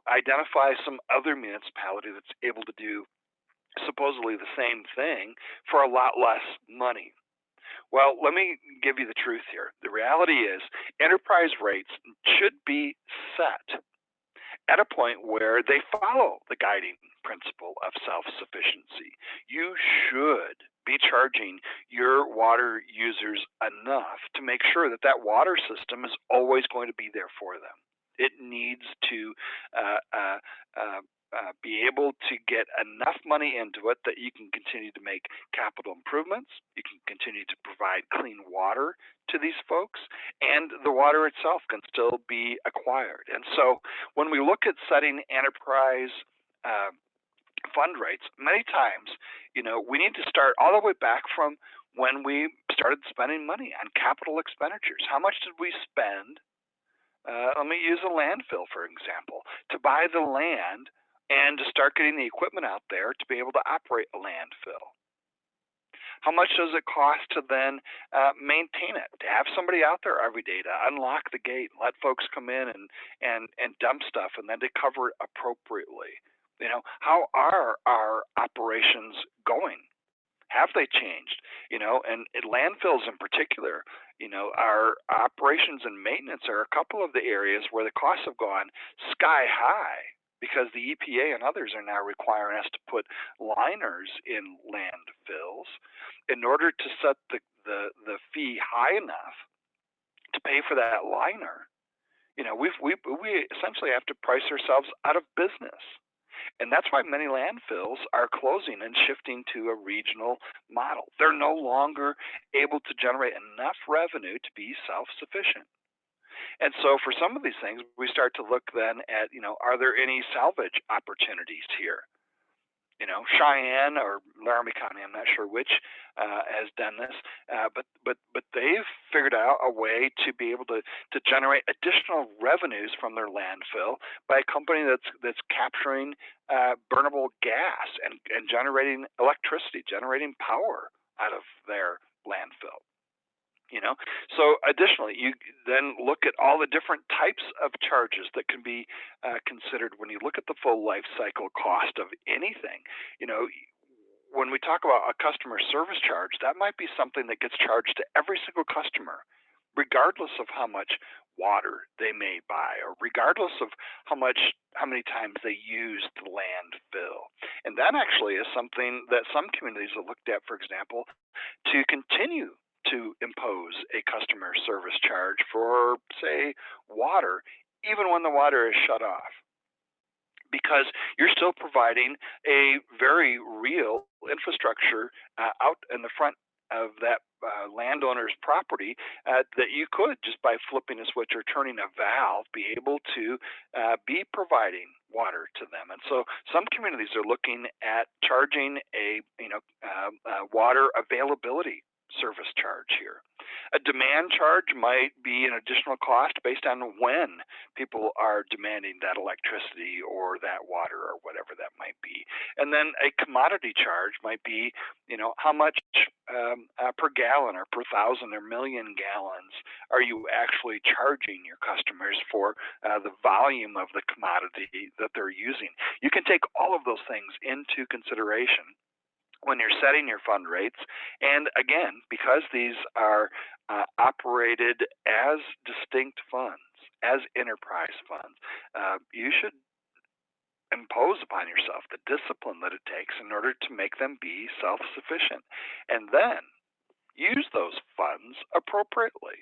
identify some other municipality that's able to do supposedly the same thing for a lot less money. Well, let me give you the truth here. The reality is enterprise rates should be set at a point where they follow the guiding principle of self-sufficiency. You should be charging your water users enough to make sure that that water system is always going to be there for them. It needs to be able to get enough money into it that you can continue to make capital improvements, you can continue to provide clean water to these folks, and the water itself can still be acquired. And so when we look at setting enterprise fund rates, many times, we need to start all the way back from when we started spending money on capital expenditures. How much did we spend? Let me use a landfill, for example, to buy the land and to start getting the equipment out there to be able to operate a landfill. How much does it cost to then maintain it, to have somebody out there every day to unlock the gate and let folks come in and dump stuff and then to cover it appropriately? How are our operations going? Have they changed? And landfills in particular, our operations and maintenance are a couple of the areas where the costs have gone sky high, because the EPA and others are now requiring us to put liners in landfills in order to set the fee high enough to pay for that liner. We essentially have to price ourselves out of business. And that's why many landfills are closing and shifting to a regional model. They're no longer able to generate enough revenue to be self-sufficient. And so for some of these things, we start to look then at, are there any salvage opportunities here? Cheyenne or Laramie County, I'm not sure which, has done this, but they've figured out a way to be able to generate additional revenues from their landfill by a company that's capturing burnable gas and generating electricity, generating power out of their landfill. So additionally, you then look at all the different types of charges that can be considered when you look at the full life cycle cost of anything. when we talk about a customer service charge, that might be something that gets charged to every single customer, regardless of how much water they may buy, or regardless of how many times they use the landfill. And that actually is something that some communities have looked at, for example, to continue to impose a customer service charge for, say, water, even when the water is shut off, because you're still providing a very real infrastructure out in the front of that landowner's property that you could, just by flipping a switch or turning a valve, be able to be providing water to them. And so some communities are looking at charging a water availability service charge here. A demand charge might be an additional cost based on when people are demanding that electricity or that water or whatever that might be. And then a commodity charge might be, how much per gallon or per thousand or million gallons are you actually charging your customers for the volume of the commodity that they're using. You can take all of those things into consideration when you're setting your fund rates. And again, because these are operated as distinct funds, as enterprise funds, you should impose upon yourself the discipline that it takes in order to make them be self-sufficient, and then use those funds appropriately.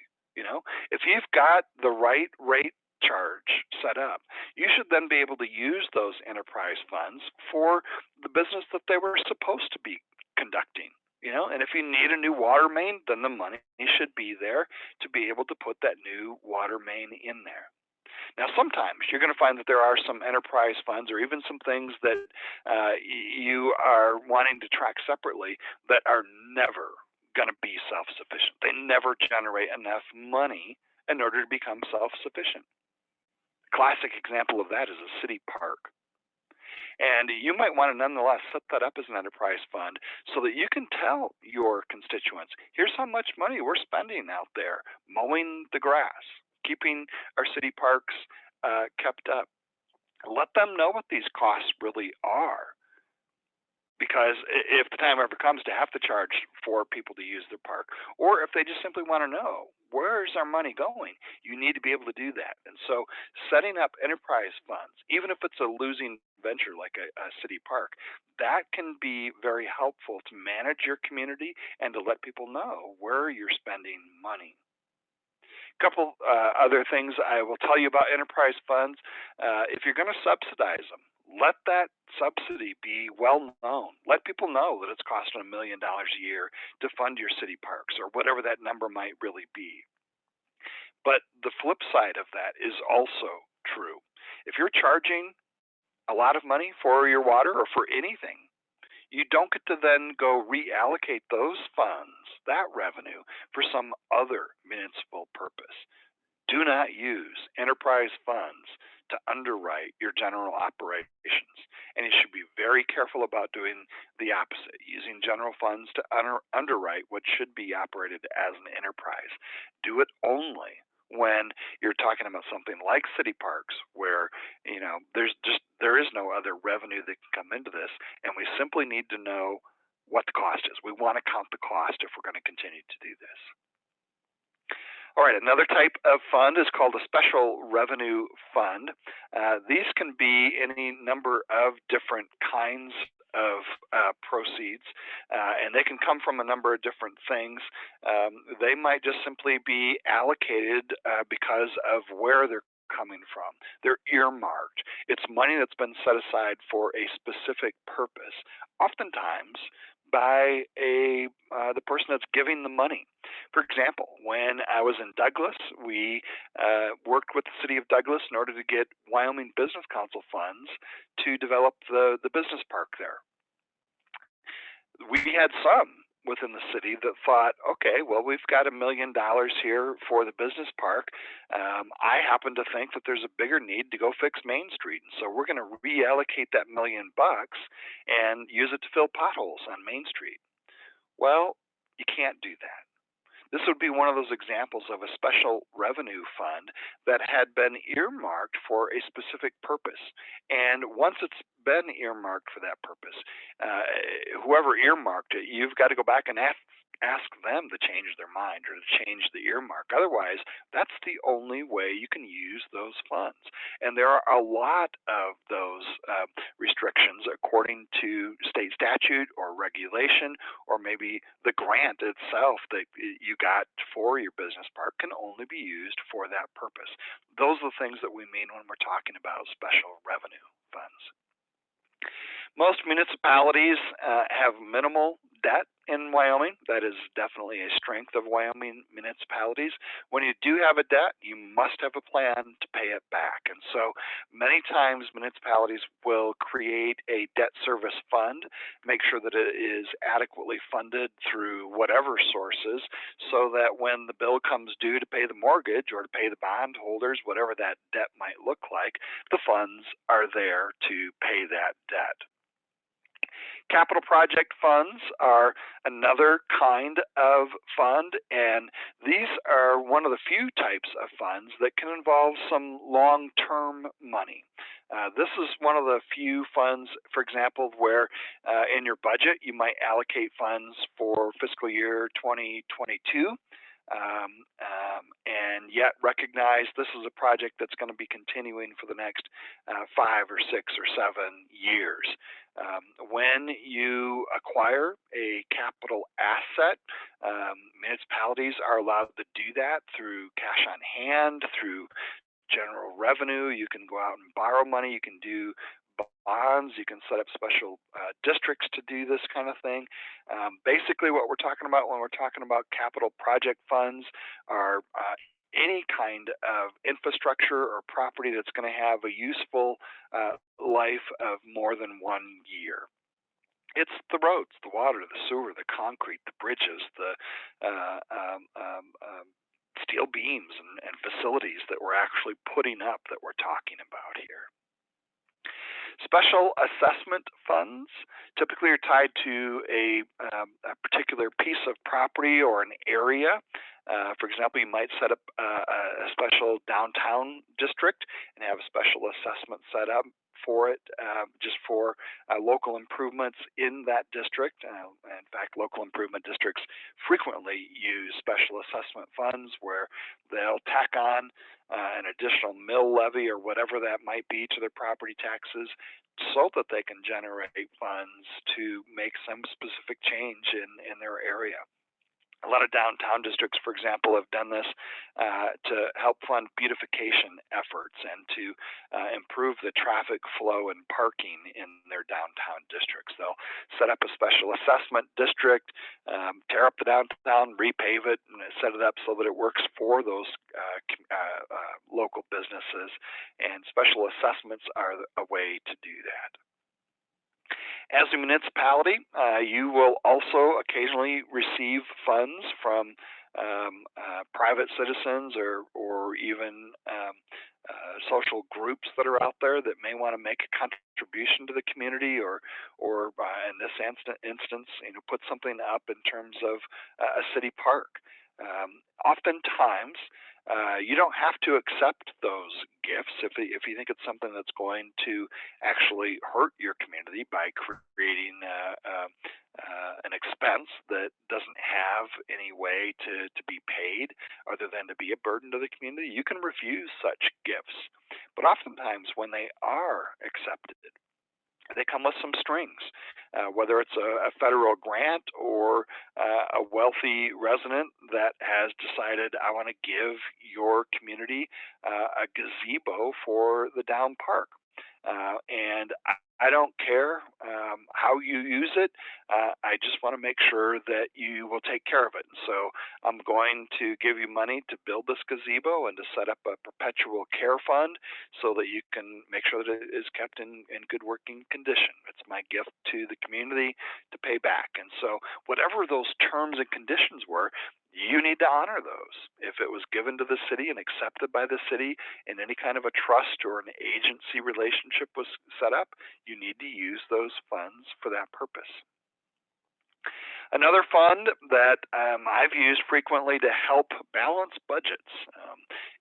If you've got the right rate charge set up, you should then be able to use those enterprise funds for the business that they were supposed to be conducting. And if you need a new water main, then the money should be there to be able to put that new water main in there. Now, sometimes you're going to find that there are some enterprise funds or even some things that you are wanting to track separately that are never going to be self-sufficient. They never generate enough money in order to become self-sufficient. Classic example of that is a city park. And you might want to nonetheless set that up as an enterprise fund so that you can tell your constituents, here's how much money we're spending out there mowing the grass, keeping our city parks kept up. Let them know what these costs really are. Because if the time ever comes to have to charge for people to use their park, or if they just simply want to know where's our money going, you need to be able to do that. And so setting up enterprise funds, even if it's a losing venture like a city park, that can be very helpful to manage your community and to let people know where you're spending money. A couple other things I will tell you about enterprise funds. If you're going to subsidize them, let that subsidy be well known. Let people know that it's costing $1 million a year to fund your city parks, or whatever that number might really be. But the flip side of that is also true. If you're charging a lot of money for your water or for anything, you don't get to then go reallocate those funds, that revenue, for some other municipal purpose. Do not use enterprise funds to underwrite your general operations. And you should be very careful about doing the opposite, using general funds to underwrite what should be operated as an enterprise. Do it only when you're talking about something like city parks, where there is no other revenue that can come into this, and we simply need to know what the cost is. We want to count the cost if we're going to continue to do this. All right, another type of fund is called a special revenue fund. These can be any number of different kinds of proceeds, and they can come from a number of different things. They might just simply be allocated because of where they're coming from. They're earmarked. It's money that's been set aside for a specific purpose, oftentimes by the person that's giving the money. For example, when I was in Douglas, we worked with the city of Douglas in order to get Wyoming Business Council funds to develop the business park there. We had some within the city that thought, okay, well, we've got $1 million here for the business park. I happen to think that there's a bigger need to go fix Main Street, and so we're going to reallocate that $1 million and use it to fill potholes on Main Street. Well, you can't do that. This would be one of those examples of a special revenue fund that had been earmarked for a specific purpose. And once it's been earmarked for that purpose, whoever earmarked it, you've got to go back and ask them to change their mind or to change the earmark. Otherwise, that's the only way you can use those funds. And there are a lot of those restrictions according to state statute or regulation, or maybe the grant itself that you got for your business park can only be used for that purpose. Those are the things that we mean when we're talking about special revenue funds. Most municipalities have minimal debt in Wyoming. That is definitely a strength of Wyoming municipalities. When you do have a debt, you must have a plan to pay it back. And so many times municipalities will create a debt service fund, make sure that it is adequately funded through whatever sources, so that when the bill comes due to pay the mortgage or to pay the bondholders, whatever that debt might look like, the funds are there to pay that debt. Capital project funds are another kind of fund, and these are one of the few types of funds that can involve some long-term money. This is one of the few funds, for example, where in your budget you might allocate funds for fiscal year 2022. And yet recognize this is a project that's going to be continuing for the next 5 or 6 or 7 years. When you acquire a capital asset, municipalities are allowed to do that through cash on hand, through general revenue. You can go out and borrow money. You can do bonds. You can set up special districts to do this kind of thing. Basically, what we're talking about when we're talking about capital project funds are any kind of infrastructure or property that's going to have a useful life of more than 1 year. It's the roads, the water, the sewer, the concrete, the bridges, the steel beams and facilities that we're actually putting up that we're talking about here. Special assessment funds typically are tied to a particular piece of property or an area. For example, you might set up a special downtown district and have a special assessment set up for it, just for local improvements in that district. In fact, local improvement districts frequently use special assessment funds where they'll tack on an additional mill levy or whatever that might be to their property taxes so that they can generate funds to make some specific change in their area. A lot of downtown districts, for example, have done this to help fund beautification efforts and to improve the traffic flow and parking in their downtown districts. They'll set up a special assessment district, tear up the downtown, repave it, and set it up so that it works for those local businesses. And special assessments are a way to do that. As a municipality, you will also occasionally receive funds from private citizens or even social groups that are out there that may want to make a contribution to the community, or in this instance, put something up in terms of a city park. Oftentimes, you don't have to accept those gifts if you think it's something that's going to actually hurt your community by creating an expense that doesn't have any way to be paid other than to be a burden to the community. You can refuse such gifts. But oftentimes when they are accepted, they come with some strings, whether it's a federal grant or a wealthy resident that has decided, I want to give your community a gazebo for the down park. And I don't care how you use it. I just want to make sure that you will take care of it. So I'm going to give you money to build this gazebo and to set up a perpetual care fund so that you can make sure that it is kept in good working condition. It's my gift to the community to pay back. And so whatever those terms and conditions were, you need to honor those. If it was given to the city and accepted by the city and any kind of a trust or an agency relationship was set up, you need to use those funds for that purpose. Another fund that I've used frequently to help balance budgets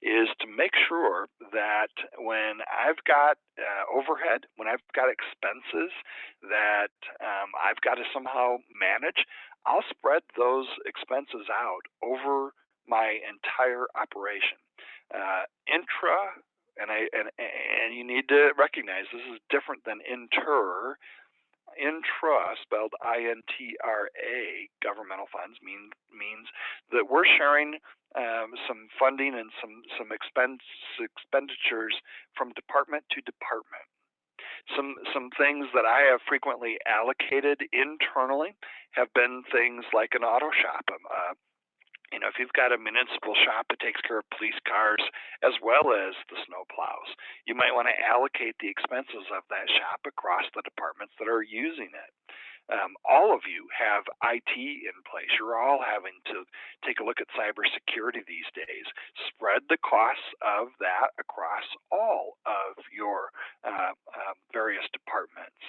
is to make sure that when I've got overhead, when I've got expenses that I've got to somehow manage, I'll spread those expenses out over my entire operation. Intra, and you need to recognize this is different than inter. Intra, spelled INTRA, governmental funds means that we're sharing some funding and some expenditures from department to department. Some things that I have frequently allocated internally have been things like an auto shop. If you've got a municipal shop that takes care of police cars as well as the snow plows, you might want to allocate the expenses of that shop across the departments that are using it. All of you have IT in place. You're all having to take a look at cybersecurity these days. Spread the costs of that across all of your various departments.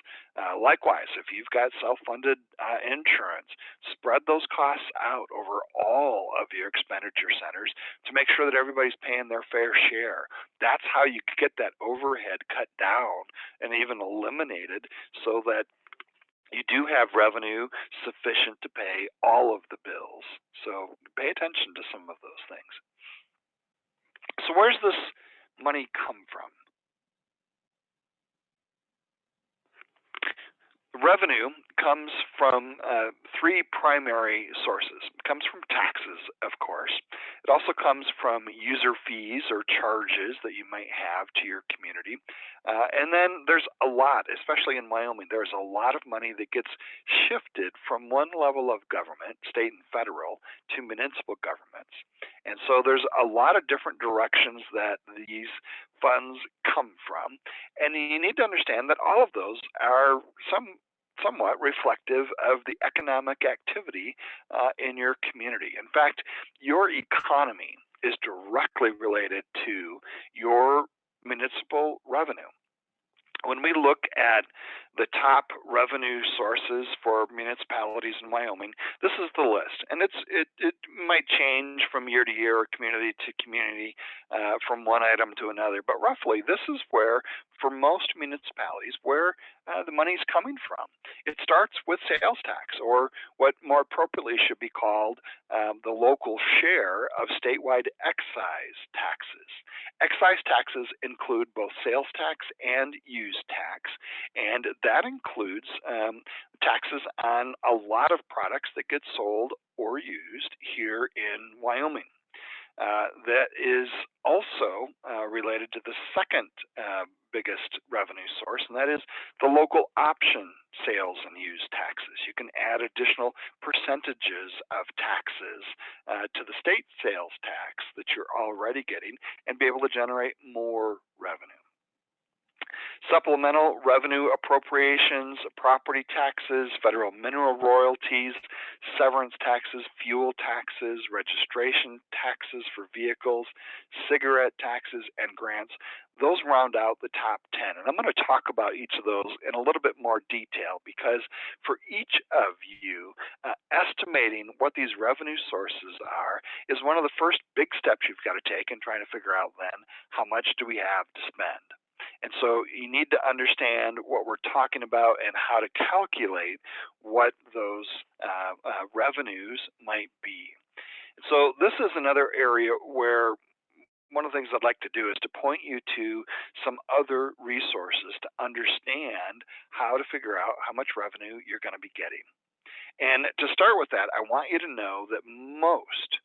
Likewise, if you've got self-funded insurance, spread those costs out over all of your expenditure centers to make sure that everybody's paying their fair share. That's how you get that overhead cut down and even eliminated, so that you do have revenue sufficient to pay all of the bills. So pay attention to some of those things. So where's this money come from? Revenue comes from three primary sources. It comes from taxes, of course. It also comes from user fees or charges that you might have to your community. And then there's a lot, especially in Wyoming, there's a lot of money that gets shifted from one level of government, state and federal, to municipal governments. And so there's a lot of different directions that these funds come from. And you need to understand that all of those are somewhat reflective of the economic activity in your community. In fact, your economy is directly related to your municipal revenue. When we look at the top revenue sources for municipalities in Wyoming, this is the list, and it might change from year to year or community to community, from one item to another, but roughly this is where, for most municipalities, where the money's coming from. It starts with sales tax, or what more appropriately should be called the local share of statewide excise taxes. Excise taxes include both sales tax and use tax, and that includes taxes on a lot of products that get sold or used here in Wyoming. That is also related to the second biggest revenue source, and that is the local option sales and use taxes. You can add additional percentages of taxes to the state sales tax that you're already getting and be able to generate more revenue. Supplemental revenue appropriations, property taxes, federal mineral royalties, severance taxes, fuel taxes, registration taxes for vehicles, cigarette taxes, and grants. Those round out the top 10. And I'm going to talk about each of those in a little bit more detail, because for each of you, estimating what these revenue sources are is one of the first big steps you've got to take in trying to figure out then how much do we have to spend. And so you need to understand what we're talking about and how to calculate what those revenues might be. So this is another area where one of the things I'd like to do is to point you to some other resources to understand how to figure out how much revenue you're going to be getting. And to start with that, I want you to know that most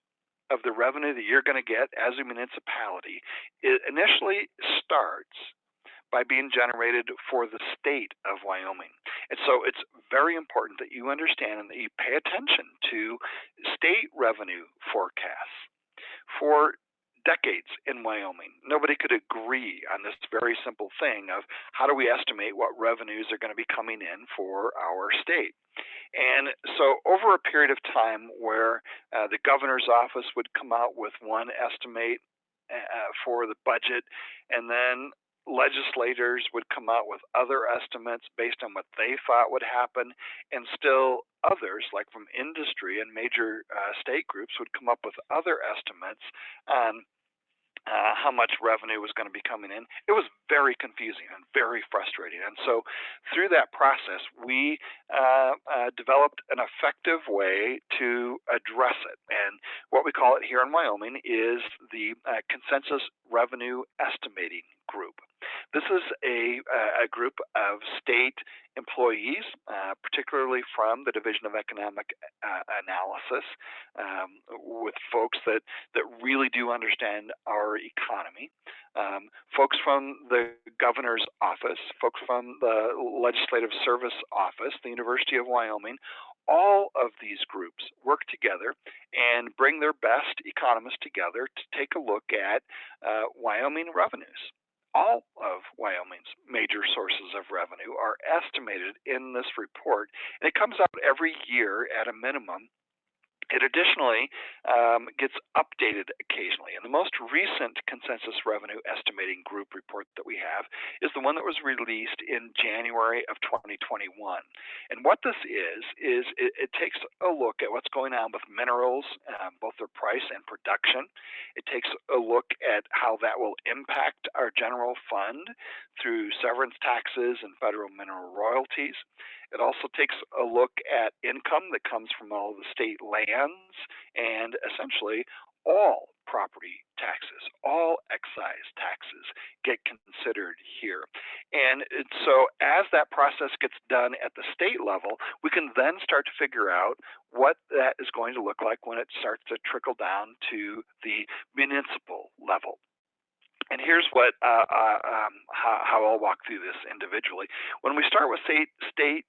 of the revenue that you're going to get as a municipality, it initially starts by being generated for the state of Wyoming. And so it's very important that you understand and that you pay attention to state revenue forecasts. For decades in Wyoming, nobody could agree on this very simple thing of how do we estimate what revenues are going to be coming in for our state. And so over a period of time where the governor's office would come out with one estimate for the budget, and then legislators would come out with other estimates based on what they thought would happen, and still others, like from industry and major state groups, would come up with other estimates on how much revenue was going to be coming in. It was very confusing and very frustrating. And so, through that process, we developed an effective way to address it. And what we call it here in Wyoming is the Consensus Revenue Estimating Group. This is a group of state employees, particularly from the Division of Economic Analysis, with folks that really do understand our economy, folks from the governor's office, folks from the Legislative Service Office, the University of Wyoming. All of these groups work together and bring their best economists together to take a look at Wyoming revenues. All of Wyoming's major sources of revenue are estimated in this report, and it comes out every year at a minimum. It additionally gets updated occasionally. And the most recent Consensus Revenue Estimating Group report that we have is the one that was released in January of 2021. And what this is it takes a look at what's going on with minerals, both their price and production. It takes a look at how that will impact our general fund through severance taxes and federal mineral royalties. It also takes a look at income that comes from all the state lands and essentially all property taxes, all excise taxes get considered here. And so as that process gets done at the state level, we can then start to figure out what that is going to look like when it starts to trickle down to the municipal level. And here's what how I'll walk through this individually. When we start with state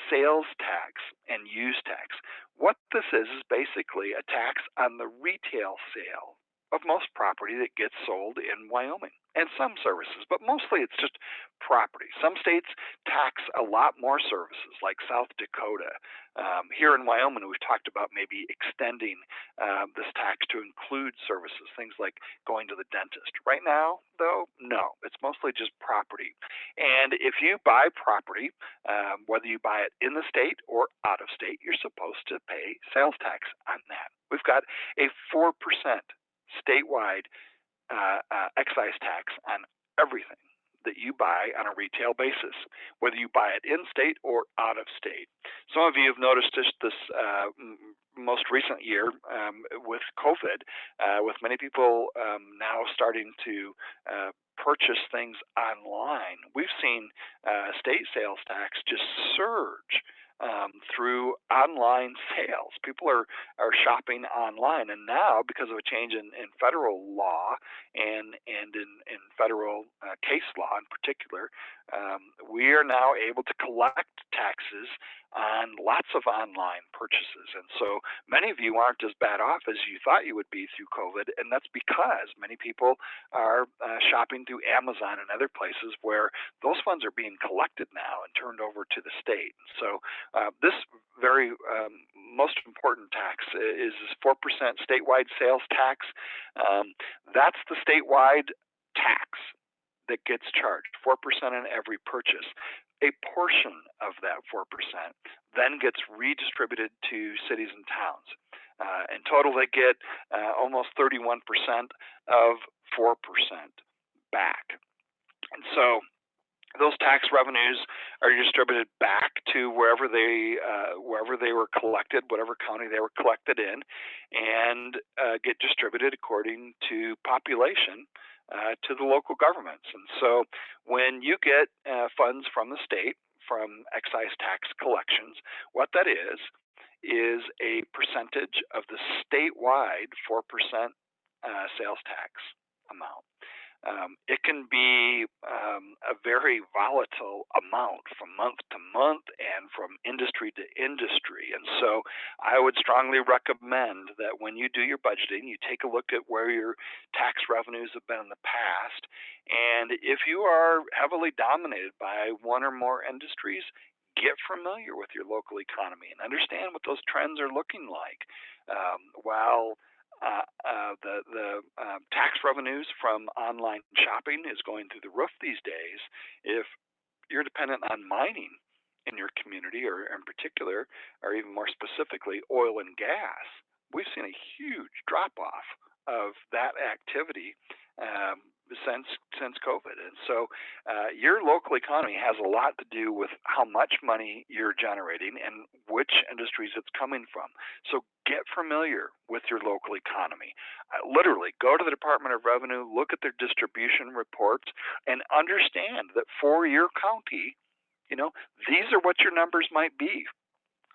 sales tax and use tax, what this is basically a tax on the retail sale of most property that gets sold in Wyoming, and some services, but mostly it's just property. Some states tax a lot more services, like South Dakota. Here in Wyoming, we've talked about maybe extending this tax to include services, things like going to the dentist. Right now, though, no, it's mostly just property. And if you buy property, whether you buy it in the state or out of state, you're supposed to pay sales tax on that. We've got a 4% statewide excise tax on everything that you buy on a retail basis, whether you buy it in state or out of state. Some of you have noticed this most recent year with COVID, with many people now starting to purchase things online. We've seen state sales tax just surge through online sales. People are shopping online, and now because of a change in federal law and in federal case law in particular, we are now able to collect taxes on lots of online purchases. And so many of you aren't as bad off as you thought you would be through COVID, and that's because many people are shopping through Amazon and other places where those funds are being collected now and turned over to the state. So this very most important tax is 4% statewide sales tax. That's the statewide tax that gets charged, 4% on every purchase. A portion of that 4% then gets redistributed to cities and towns. In total, they get almost 31% of 4% back. And so those tax revenues are distributed back to wherever they were collected, whatever county they were collected in, and get distributed according to population to the local governments. And so when you get funds from the state, from excise tax collections, what that is a percentage of the statewide 4% sales tax amount. It can be a very volatile amount from month to month and from industry to industry. And so I would strongly recommend that when you do your budgeting, you take a look at where your tax revenues have been in the past. And if you are heavily dominated by one or more industries, get familiar with your local economy and understand what those trends are looking like. While the tax revenues from online shopping is going through the roof these days. If you're dependent on mining in your community, or in particular, or even more specifically, oil and gas, we've seen a huge drop off of that activity um, since COVID. And so, your local economy has a lot to do with how much money you're generating and which industries it's coming from. So, get familiar with your local economy. Literally, go to the Department of Revenue, look at their distribution reports, and understand that for your county, these are what your numbers might be.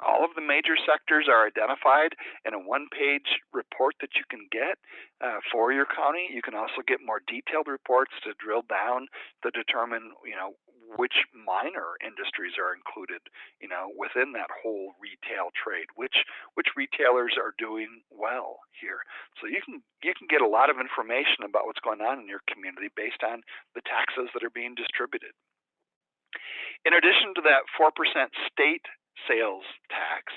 All of the major sectors are identified in a one-page report that you can get for your county. You can also get more detailed reports to drill down to determine, which minor industries are included, within that whole retail trade. Which retailers are doing well here. So you can get a lot of information about what's going on in your community based on the taxes that are being distributed. In addition to that 4% state sales tax,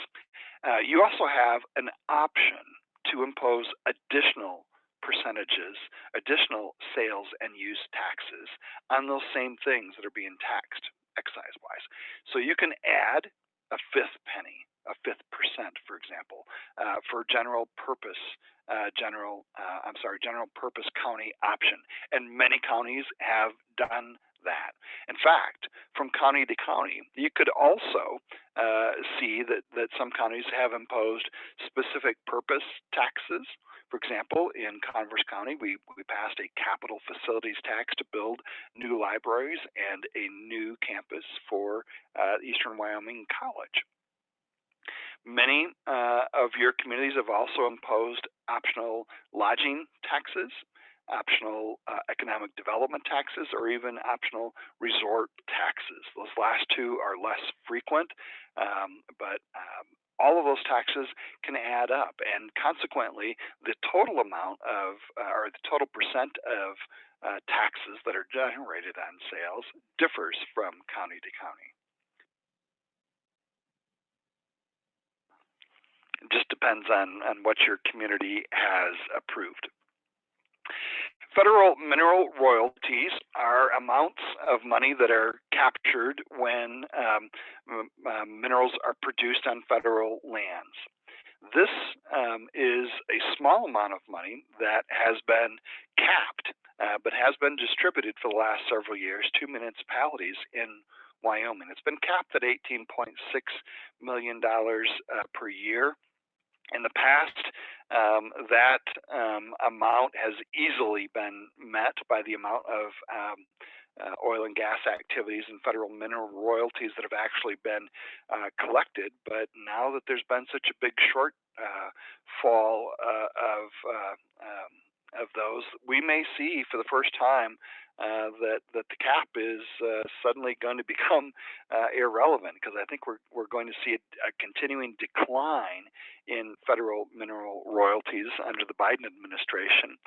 you also have an option to impose additional percentages, additional sales and use taxes on those same things that are being taxed excise-wise. So you can add a fifth penny, a fifth percent, for example, for general purpose county option, and many counties have done that. In fact, from county to county, you could also see that some counties have imposed specific purpose taxes. For example, in Converse County, we passed a capital facilities tax to build new libraries and a new campus for Eastern Wyoming College. Many of your communities have also imposed optional lodging taxes, optional economic development taxes, or even optional resort taxes. Those last two are less frequent, but all of those taxes can add up, and consequently, the total amount of, or the total percent of taxes that are generated on sales differs from county to county. It just depends on what your community has approved. Federal mineral royalties are amounts of money that are captured when minerals are produced on federal lands. This is a small amount of money that has been capped, but has been distributed for the last several years to municipalities in Wyoming. It's been capped at $18.6 million per year. In the past, that amount has easily been met by the amount of oil and gas activities and federal mineral royalties that have actually been collected. But now that there's been such a big shortfall of those, we may see for the first time that the cap is suddenly going to become irrelevant, because I think we're going to see a continuing decline in federal mineral royalties under the Biden administration.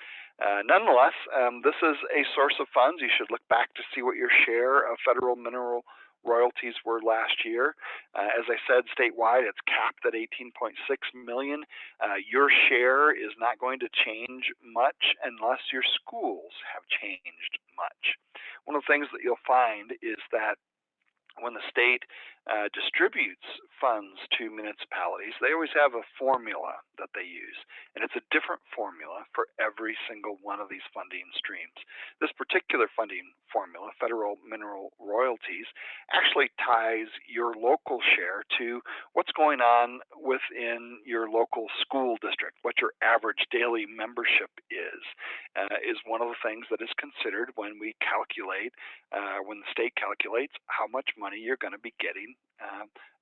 Nonetheless, this is a source of funds. You should look back to see what your share of federal mineral royalties were last year. As I said, statewide, it's capped at $18.6 million. Your share is not going to change much unless your schools have changed much. One of the things that you'll find is that when the state distributes funds to municipalities, they always have a formula that they use, and it's a different formula for every single one of these funding streams. This particular funding formula, federal mineral royalties, actually ties your local share to what's going on within your local school district. What your average daily membership is one of the things that is considered when we calculate, when the state calculates how much money you're going to be getting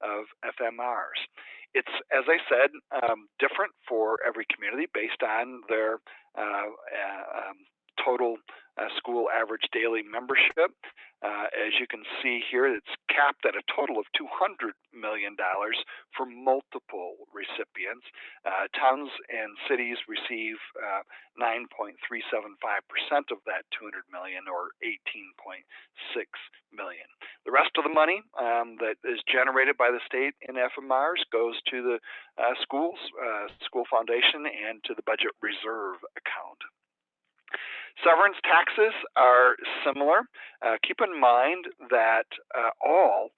of FMRs. It's, as I said, different for every community based on their total school average daily membership. As you can see here, it's capped at a total of $200 million for multiple recipients. Towns and cities receive 9.375% of that 200 million, or 18.6 million. The rest of the money that is generated by the state in FMRs goes to the school foundation and to the budget reserve account. Severance taxes are similar. Keep in mind that all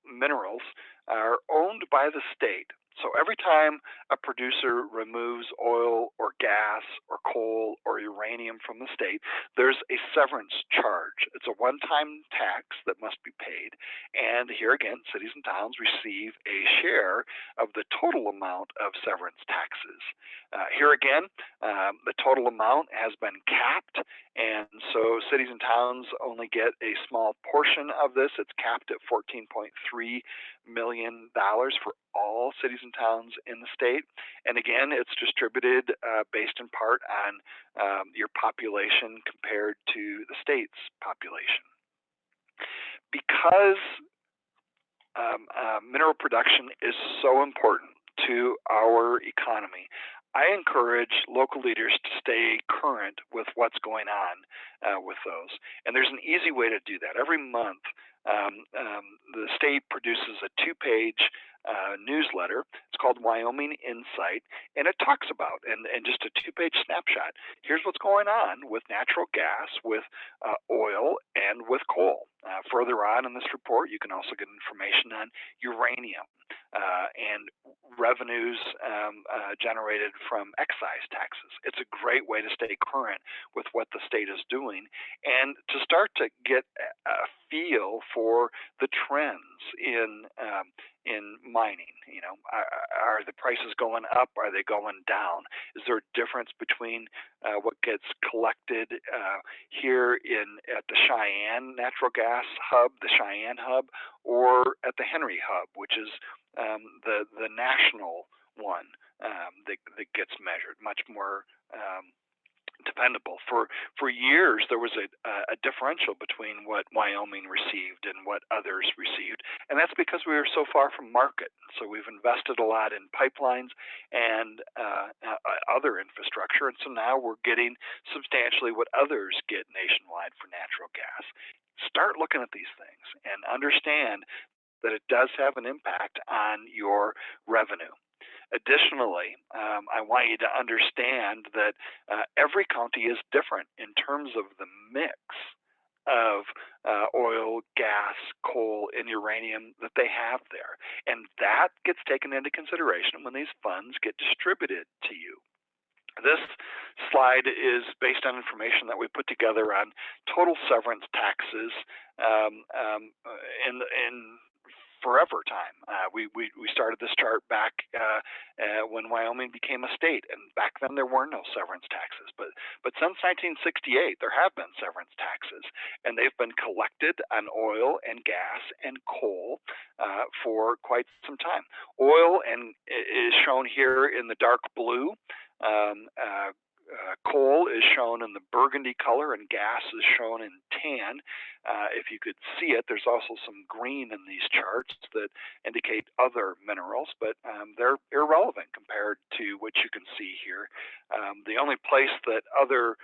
minerals are owned by the state. So every time a producer removes oil or gas or coal or uranium from the state, there's a severance charge. It's a one-time tax that must be paid. And here again, cities and towns receive a share of the total amount of severance taxes. Here again, the total amount has been capped, and so cities and towns only get a small portion of this. It's capped at $14.3 million for all cities and towns in the state. And again, it's distributed based in part on your population compared to the state's population. Because mineral production is so important to our economy, I encourage local leaders to stay current with what's going on with those. And there's an easy way to do that. Every month, the state produces a 2-page newsletter. It's called Wyoming Insight, and it talks about, and just a 2-page snapshot, here's what's going on with natural gas, with oil, and with coal. Further on in this report, you can also get information on uranium and revenues generated from excise taxes. It's a great way to stay current with what the state is doing and to start to get a feel for the trends in mining. You know, are the prices going up? Are they going down? Is there a difference between what gets collected here at the Cheyenne natural gas hub, the Cheyenne hub, or at the Henry hub, which is the national one that gets measured, much more dependable. For years, there was a differential between what Wyoming received and what others received, and that's because we were so far from market. So we've invested a lot in pipelines and other infrastructure, and so now we're getting substantially what others get nationwide for natural gas. Start looking at these things and understand that it does have an impact on your revenue. Additionally, I want you to understand that every county is different in terms of the mix of oil, gas, coal, and uranium that they have there. And that gets taken into consideration when these funds get distributed to you. This slide is based on information that we put together on total severance taxes in forever time. We started this chart back when Wyoming became a state, and back then there were no severance taxes. But since 1968, there have been severance taxes, and they've been collected on oil and gas and coal for quite some time. Oil is shown here in the dark blue. Coal is shown in the burgundy color, and gas is shown in tan. If you could see it, there's also some green in these charts that indicate other minerals, but they're irrelevant compared to what you can see here. The only place that other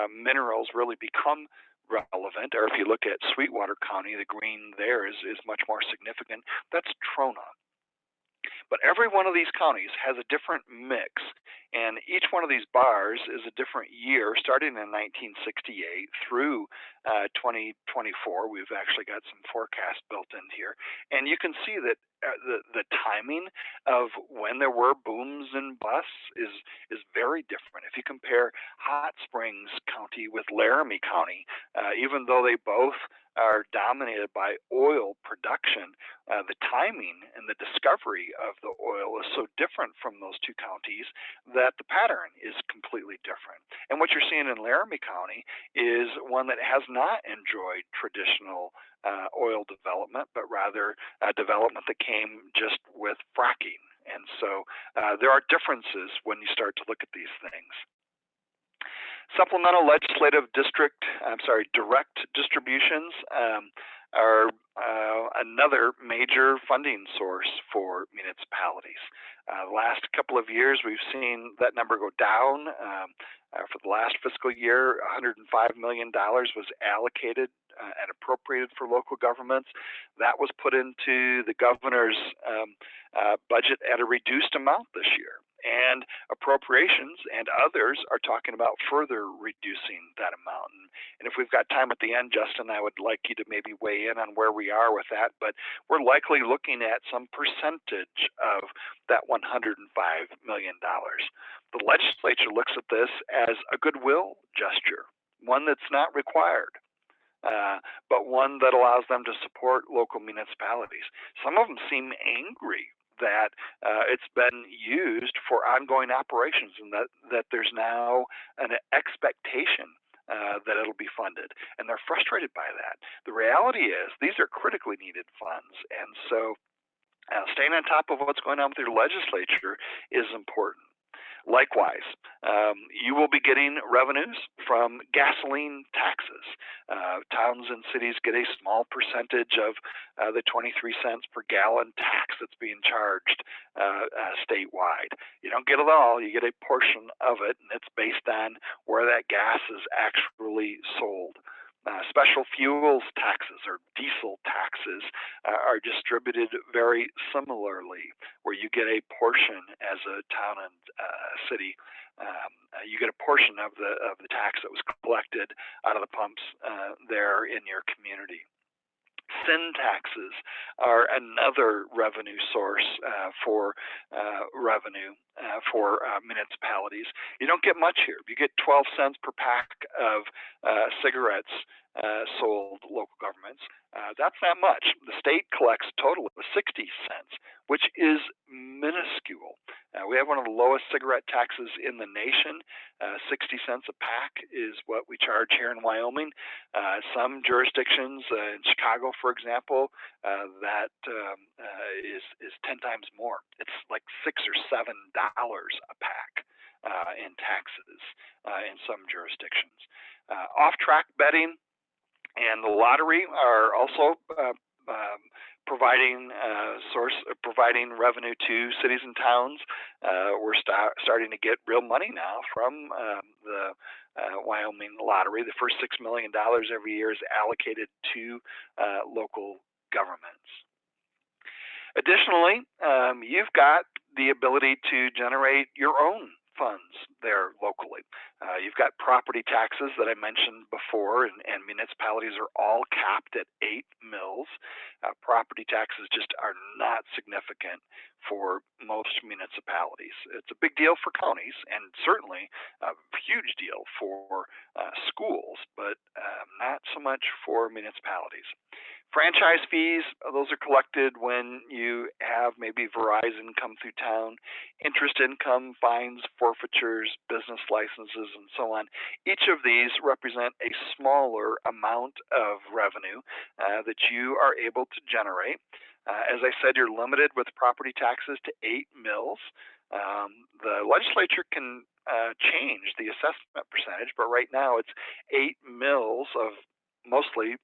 minerals really become relevant, or if you look at Sweetwater County, the green there is much more significant. That's Trona. But every one of these counties has a different mix, and each one of these bars is a different year, starting in 1968 through 2024. We've actually got some forecasts built in here, and you can see that the timing of when there were booms and busts is very different. If you compare Hot Springs County with Laramie County, even though they both are dominated by oil production, the timing and the discovery of the oil is so different from those two counties that the pattern is completely different. And what you're seeing in Laramie County is one that has not enjoyed traditional oil development, but rather development that came just with fracking. And so there are differences when you start to look at these things. Supplemental legislative direct distributions are another major funding source for municipalities. The last couple of years, we've seen that number go down. For the last fiscal year, $105 million was allocated and appropriated for local governments. That was put into the governor's budget at a reduced amount this year. And appropriations and others are talking about further reducing that amount. And if we've got time at the end, Justin, I would like you to maybe weigh in on where we are with that. But we're likely looking at some percentage of that $105 million. The legislature looks at this as a goodwill gesture, one that's not required. But one that allows them to support local municipalities. Some of them seem angry that it's been used for ongoing operations and that there's now an expectation that it'll be funded. And they're frustrated by that. The reality is these are critically needed funds. And so staying on top of what's going on with your legislature is important. Likewise, you will be getting revenues from gasoline taxes. Towns and cities get a small percentage of the 23 cents per gallon tax that's being charged statewide. You don't get it all, you get a portion of it, and it's based on where that gas is actually sold. Special fuels taxes or diesel taxes are distributed very similarly, where you get a portion as a town and city. You get a portion of the tax that was collected out of the pumps there in your community. Sin taxes are another revenue source for revenue for municipalities. You don't get much here. You get 12 cents per pack of cigarettes sold local governments. That's not much. The state collects a total of 60 cents, which is minuscule. We have one of the lowest cigarette taxes in the nation. 60 cents a pack is what we charge here in Wyoming. Some jurisdictions, in Chicago, for example, that is 10 times more. It's like $6 or $7 a pack in taxes in some jurisdictions. Off-track betting and the lottery are also providing revenue to cities and towns. We're starting to get real money now from the Wyoming lottery. The first $6 million every year is allocated to local governments. Additionally, you've got the ability to generate your own funds there locally. You've got property taxes that I mentioned before, and municipalities are all capped at 8 mills. Property taxes just are not significant for most municipalities. It's a big deal for counties, and certainly a huge deal for schools, but not so much for municipalities. Franchise fees, those are collected when you have maybe Verizon come through town. Interest income, fines, forfeitures, business licenses, and so on. Each of these represent a smaller amount of revenue that you are able to generate. As I said, you're limited with property taxes to 8 mills. The legislature can change the assessment percentage, but right now it's 8 mills of mostly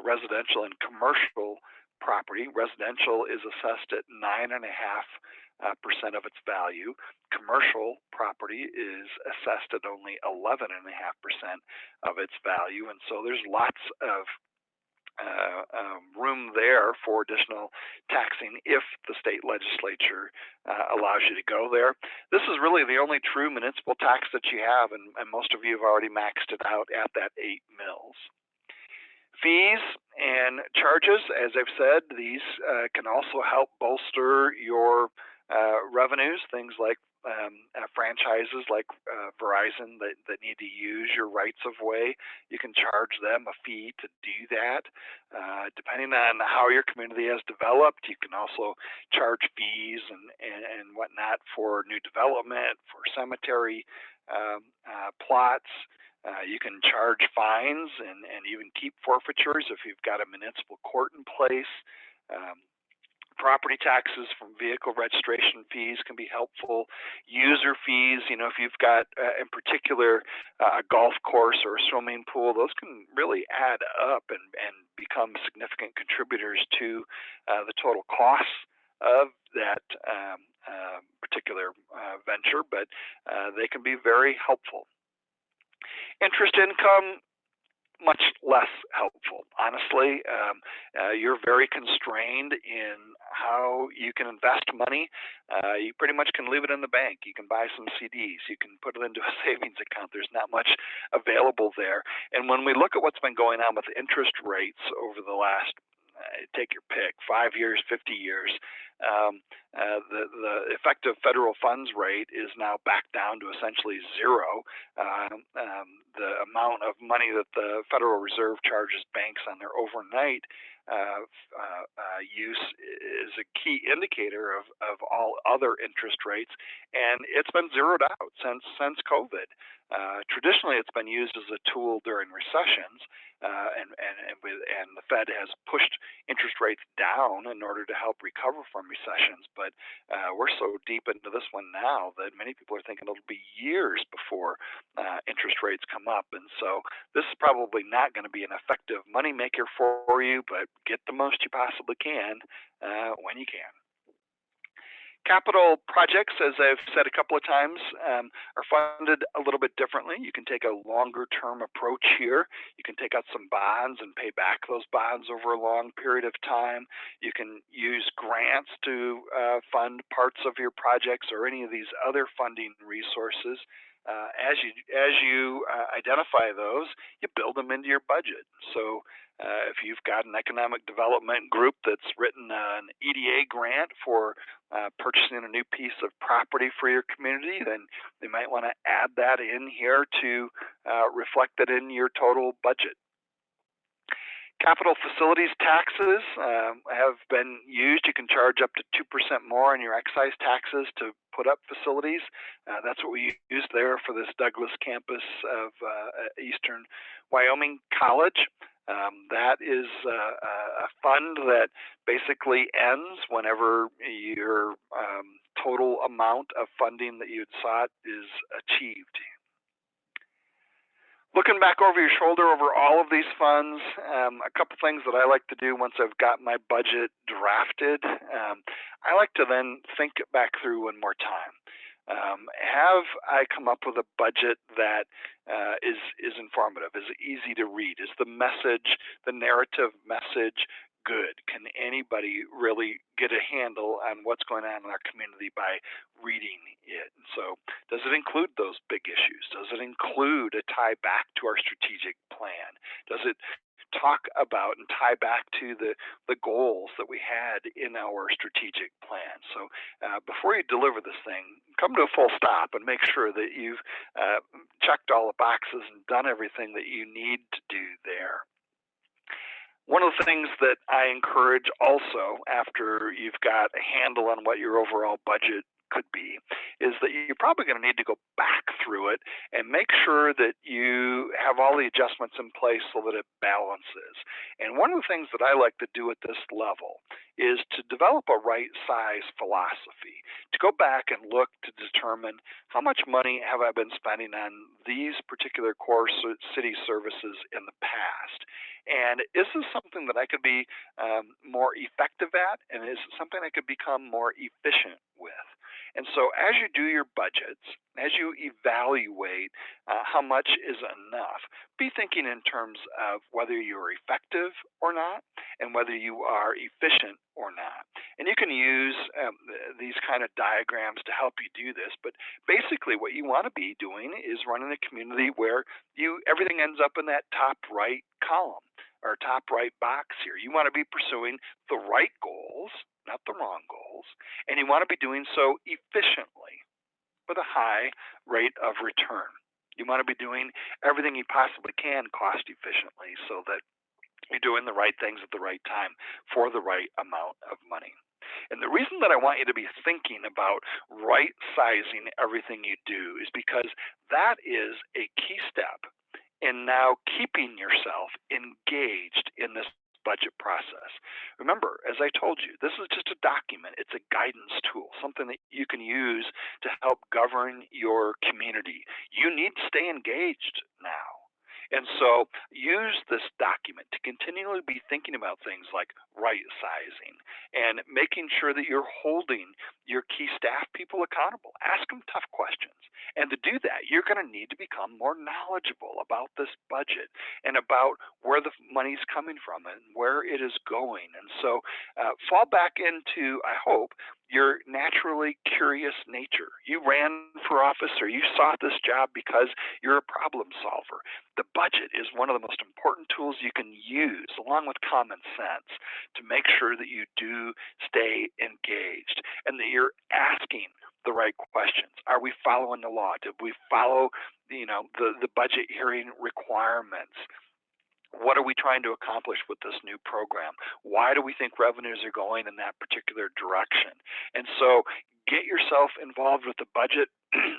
residential and commercial property. Residential is assessed at 9.5% of its value. Commercial property is assessed at only 11.5% of its value, and so there's lots of room there for additional taxing if the state legislature allows you to go there. This is really the only true municipal tax that you have, and most of you have already maxed it out at that 8 mills. Fees and charges, as I've said, these can also help bolster your revenues, things like franchises like Verizon that need to use your rights of way. You can charge them a fee to do that. Depending on how your community has developed, you can also charge fees and whatnot for new development, for cemetery plots. You can charge fines and even keep forfeitures if you've got a municipal court in place. Property taxes from vehicle registration fees can be helpful. User fees, if you've got, in particular, a golf course or a swimming pool, those can really add up and become significant contributors to the total costs of that particular venture, but they can be very helpful. Interest income, much less helpful. Honestly, you're very constrained in how you can invest money. You pretty much can leave it in the bank. You can buy some CDs. You can put it into a savings account. There's not much available there. And when we look at what's been going on with interest rates over the last, take your pick, 5 years, 50 years, the effective federal funds rate is now back down to essentially zero. The amount of money that the Federal Reserve charges banks on their overnight use is a key indicator of all other interest rates, and it's been zeroed out since COVID. Traditionally, it's been used as a tool during recessions, and the Fed has pushed interest rates down in order to help recover from recessions. But we're so deep into this one now that many people are thinking it'll be years before interest rates come up. And so this is probably not going to be an effective moneymaker for you, but get the most you possibly can when you can. Capital projects, as I've said a couple of times, are funded a little bit differently. You can take a longer term approach here. You can take out some bonds and pay back those bonds over a long period of time. You can use grants to fund parts of your projects or any of these other funding resources. As you identify those, you build them into your budget. So if you've got an economic development group that's written an EDA grant for purchasing a new piece of property for your community, then they might want to add that in here to reflect it in your total budget. Capital facilities taxes have been used. You can charge up to 2% more in your excise taxes to put up facilities. That's what we used there for this Douglas campus of Eastern Wyoming College. That is a fund that basically ends whenever your total amount of funding that you had sought is achieved. Looking back over your shoulder over all of these funds, a couple things that I like to do once I've got my budget drafted, I like to then think it back through one more time. Have I come up with a budget that is informative, is easy to read? Is the message, the narrative message, good? Can anybody really get a handle on what's going on in our community by reading it? And so does it include those big issues? Does it include a tie back to our strategic plan? Does it talk about and tie back to the goals that we had in our strategic plan? So before you deliver this thing, come to a full stop and make sure that you've checked all the boxes and done everything that you need to do there. One of the things that I encourage also after you've got a handle on what your overall budget could be is that you're probably going to need to go back through it and make sure that you have all the adjustments in place so that it balances. And one of the things that I like to do at this level is to develop a right size philosophy, to go back and look to determine how much money have I been spending on these particular core city services in the past. And is this something that I could be more effective at? And is it something I could become more efficient with? And so as you do your budgets, as you evaluate how much is enough, be thinking in terms of whether you're effective or not and whether you are efficient or not. And you can use these kind of diagrams to help you do this, but basically what you want to be doing is running a community where everything ends up in that top right column or top right box here. You want to be pursuing the right goals, not the wrong goals, and you want to be doing so efficiently with a high rate of return. You want to be doing everything you possibly can cost efficiently so that you're doing the right things at the right time for the right amount of money. And the reason that I want you to be thinking about right sizing everything you do is because that is a key step in now keeping yourself engaged in this budget process. Remember, as I told you, this is just a document. It's a guidance tool, something that you can use to help govern your community. You need to stay engaged now. And so use this document to continually be thinking about things like right sizing and making sure that you're holding your key staff people accountable. Ask them tough questions. And to do that, you're going to need to become more knowledgeable about this budget and about where the money's coming from and where it is going. And so fall back into, I hope, your naturally curious nature. You ran for office or you sought this job because you're a problem solver. The budget is one of the most important tools you can use, along with common sense, to make sure that you do stay engaged and that you're asking the right questions. Are we following the law? Did we follow, the budget hearing requirements? What are we trying to accomplish with this new program? Why do we think revenues are going in that particular direction? And so get yourself involved with the budget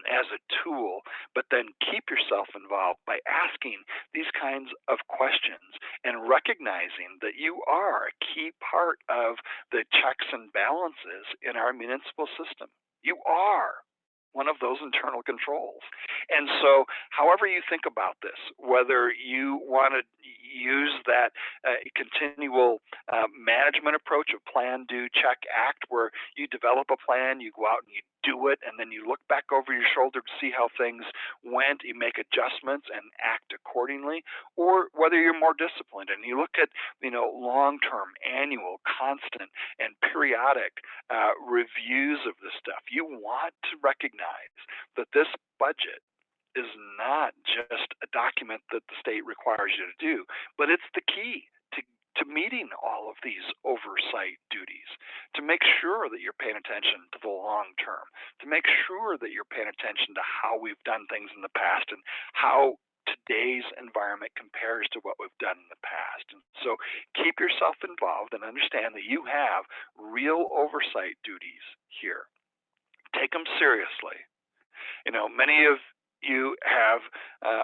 as a tool, but then keep yourself involved by asking these kinds of questions and recognizing that you are a key part of the checks and balances in our municipal system. You are one of those internal controls. And so however you think about this, whether you want to use that continual management approach of plan, do, check, act, where you develop a plan, you go out and you do it, and then you look back over your shoulder to see how things went, you make adjustments and act accordingly, or whether you're more disciplined and you look at long-term, annual, constant, and periodic reviews of this stuff. You want to recognize that this budget is not just a document that the state requires you to do, but it's the key to meeting all of these oversight duties, to make sure that you're paying attention to the long term, to make sure that you're paying attention to how we've done things in the past and how today's environment compares to what we've done in the past. And so keep yourself involved and understand that you have real oversight duties here. Take them seriously. Many of you have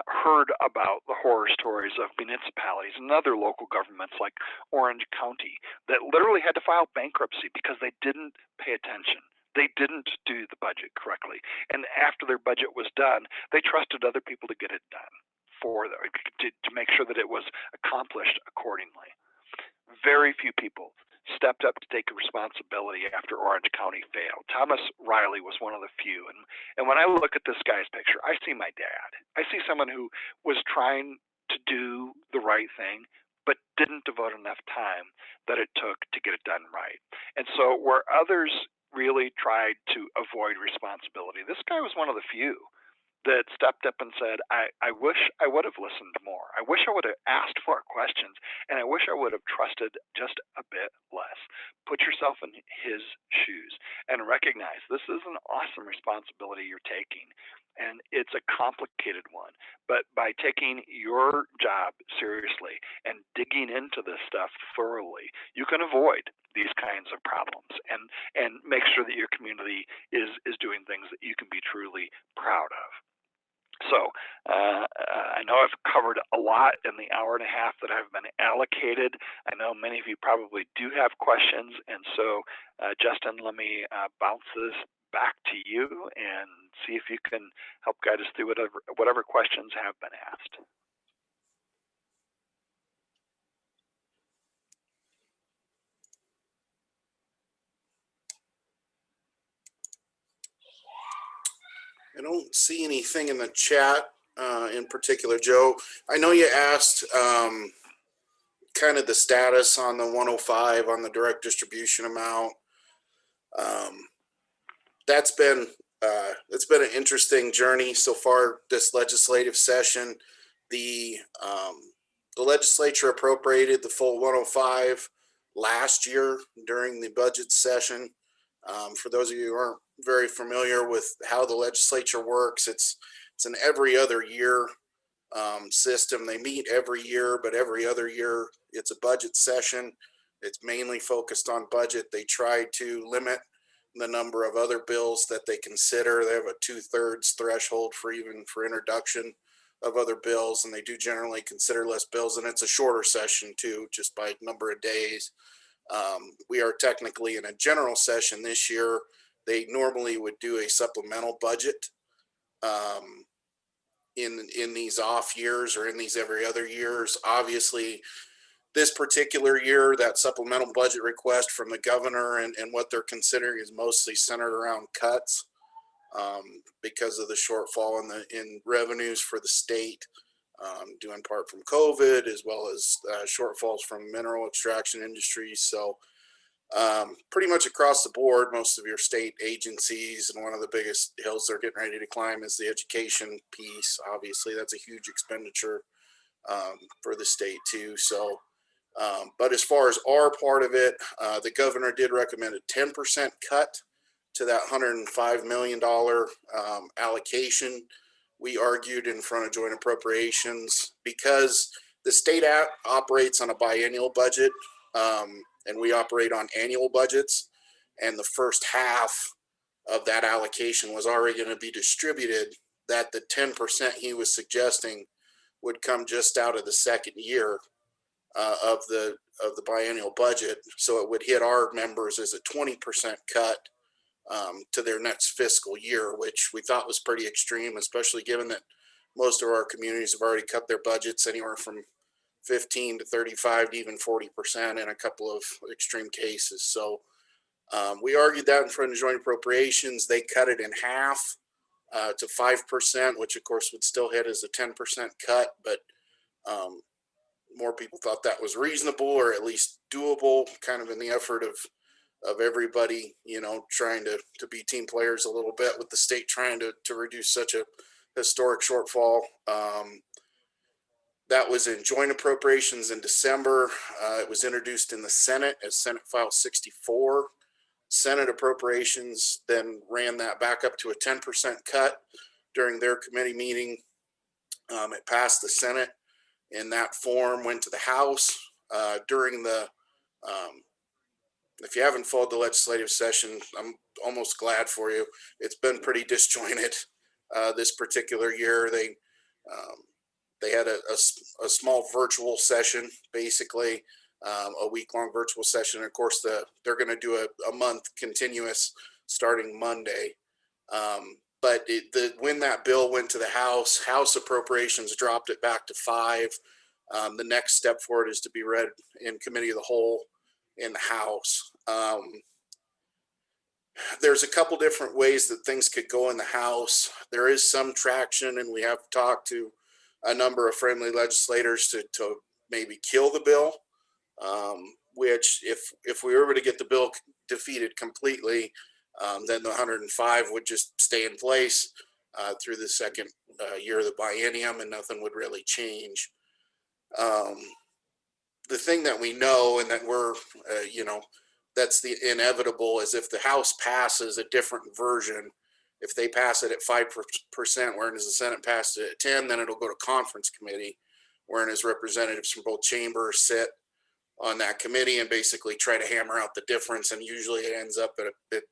heard about the horror stories of municipalities and other local governments like Orange County that literally had to file bankruptcy because they didn't pay attention. They didn't do the budget correctly. And after their budget was done, they trusted other people to get it done for them, to make sure that it was accomplished accordingly. Very few people stepped up to take responsibility after Orange County failed. Thomas Riley was one of the few. And when I look at this guy's picture, I see my dad. I see someone who was trying to do the right thing, but didn't devote enough time that it took to get it done right. And so where others really tried to avoid responsibility, this guy was one of the few that stepped up and said, I wish I would have listened more. I wish I would have asked more questions, and I wish I would have trusted just a bit less. Put yourself in his shoes and recognize this is an awesome responsibility you're taking, and it's a complicated one. But by taking your job seriously and digging into this stuff thoroughly, you can avoid these kinds of problems and make sure that your community is doing things that you can be truly proud of. So I know I've covered a lot in the hour and a half that I've been allocated. I know many of you probably do have questions, and so Justin, let me bounce this back to you and see if you can help guide us through whatever questions have been asked. I don't see anything in the chat in particular, Joe. I know you asked kind of the status on the 105 on the direct distribution amount. That's been it's been an interesting journey so far this legislative session. The legislature appropriated the full 105 last year during the budget session. For those of you who aren't very familiar with how the legislature works, it's an every other year system. They meet every year, but every other year it's a budget session. It's mainly focused on budget. They try to limit the number of other bills that they consider. They have a 2/3 threshold for introduction of other bills, and they do generally consider less bills, and it's a shorter session too, just by number of days. We are technically in a general session this year. They normally would do a supplemental budget um, in these off years or in these every other years. Obviously, this particular year, that supplemental budget request from the governor and what they're considering is mostly centered around cuts because of the shortfall in revenues for the state, due in part from COVID, as well as shortfalls from mineral extraction industries. So pretty much across the board, most of your state agencies, and one of the biggest hills they're getting ready to climb is the education piece. Obviously, that's a huge expenditure for the state too. So, but as far as our part of it, the governor did recommend a 10% cut to that $105 million allocation. We argued in front of joint appropriations because the state operates on a biennial budget, and we operate on annual budgets. And the first half of that allocation was already going to be distributed. That the 10% he was suggesting would come just out of the second year of the biennial budget, so it would hit our members as a 20% cut to their next fiscal year, which we thought was pretty extreme, especially given that most of our communities have already cut their budgets anywhere from 15 to 35 to even 40% in a couple of extreme cases. So we argued that in front of joint appropriations. They cut it in half to 5%, which of course would still hit as a 10% cut, but more people thought that was reasonable or at least doable, kind of in the effort of everybody, trying to be team players a little bit with the state trying to reduce such a historic shortfall. That was in joint appropriations in December. It was introduced in the Senate as Senate File 64. Senate appropriations then ran that back up to a 10% cut during their committee meeting. It passed the Senate in that form, went to the House during the if you haven't followed the legislative session, I'm almost glad for you. It's been pretty disjointed this particular year. They had a small virtual session, basically a week-long virtual session. Of course, they're going to do a month continuous starting Monday. But when that bill went to the House appropriations dropped it back to 5. The next step for it is to be read in committee of the whole in the House. There's a couple different ways that things could go in the House. There is some traction, and we have talked to a number of friendly legislators to maybe kill the bill, which if we were able to get the bill defeated completely, then the 105 would just stay in place through the second year of the biennium, and nothing would really change. The thing that we know, and that we're, that's the inevitable, is if the House passes a different version, if they pass it at 5%, whereas the Senate passed it at 10, then it'll go to conference committee, whereas representatives from both chambers sit on that committee and basically try to hammer out the difference. And usually it ends up at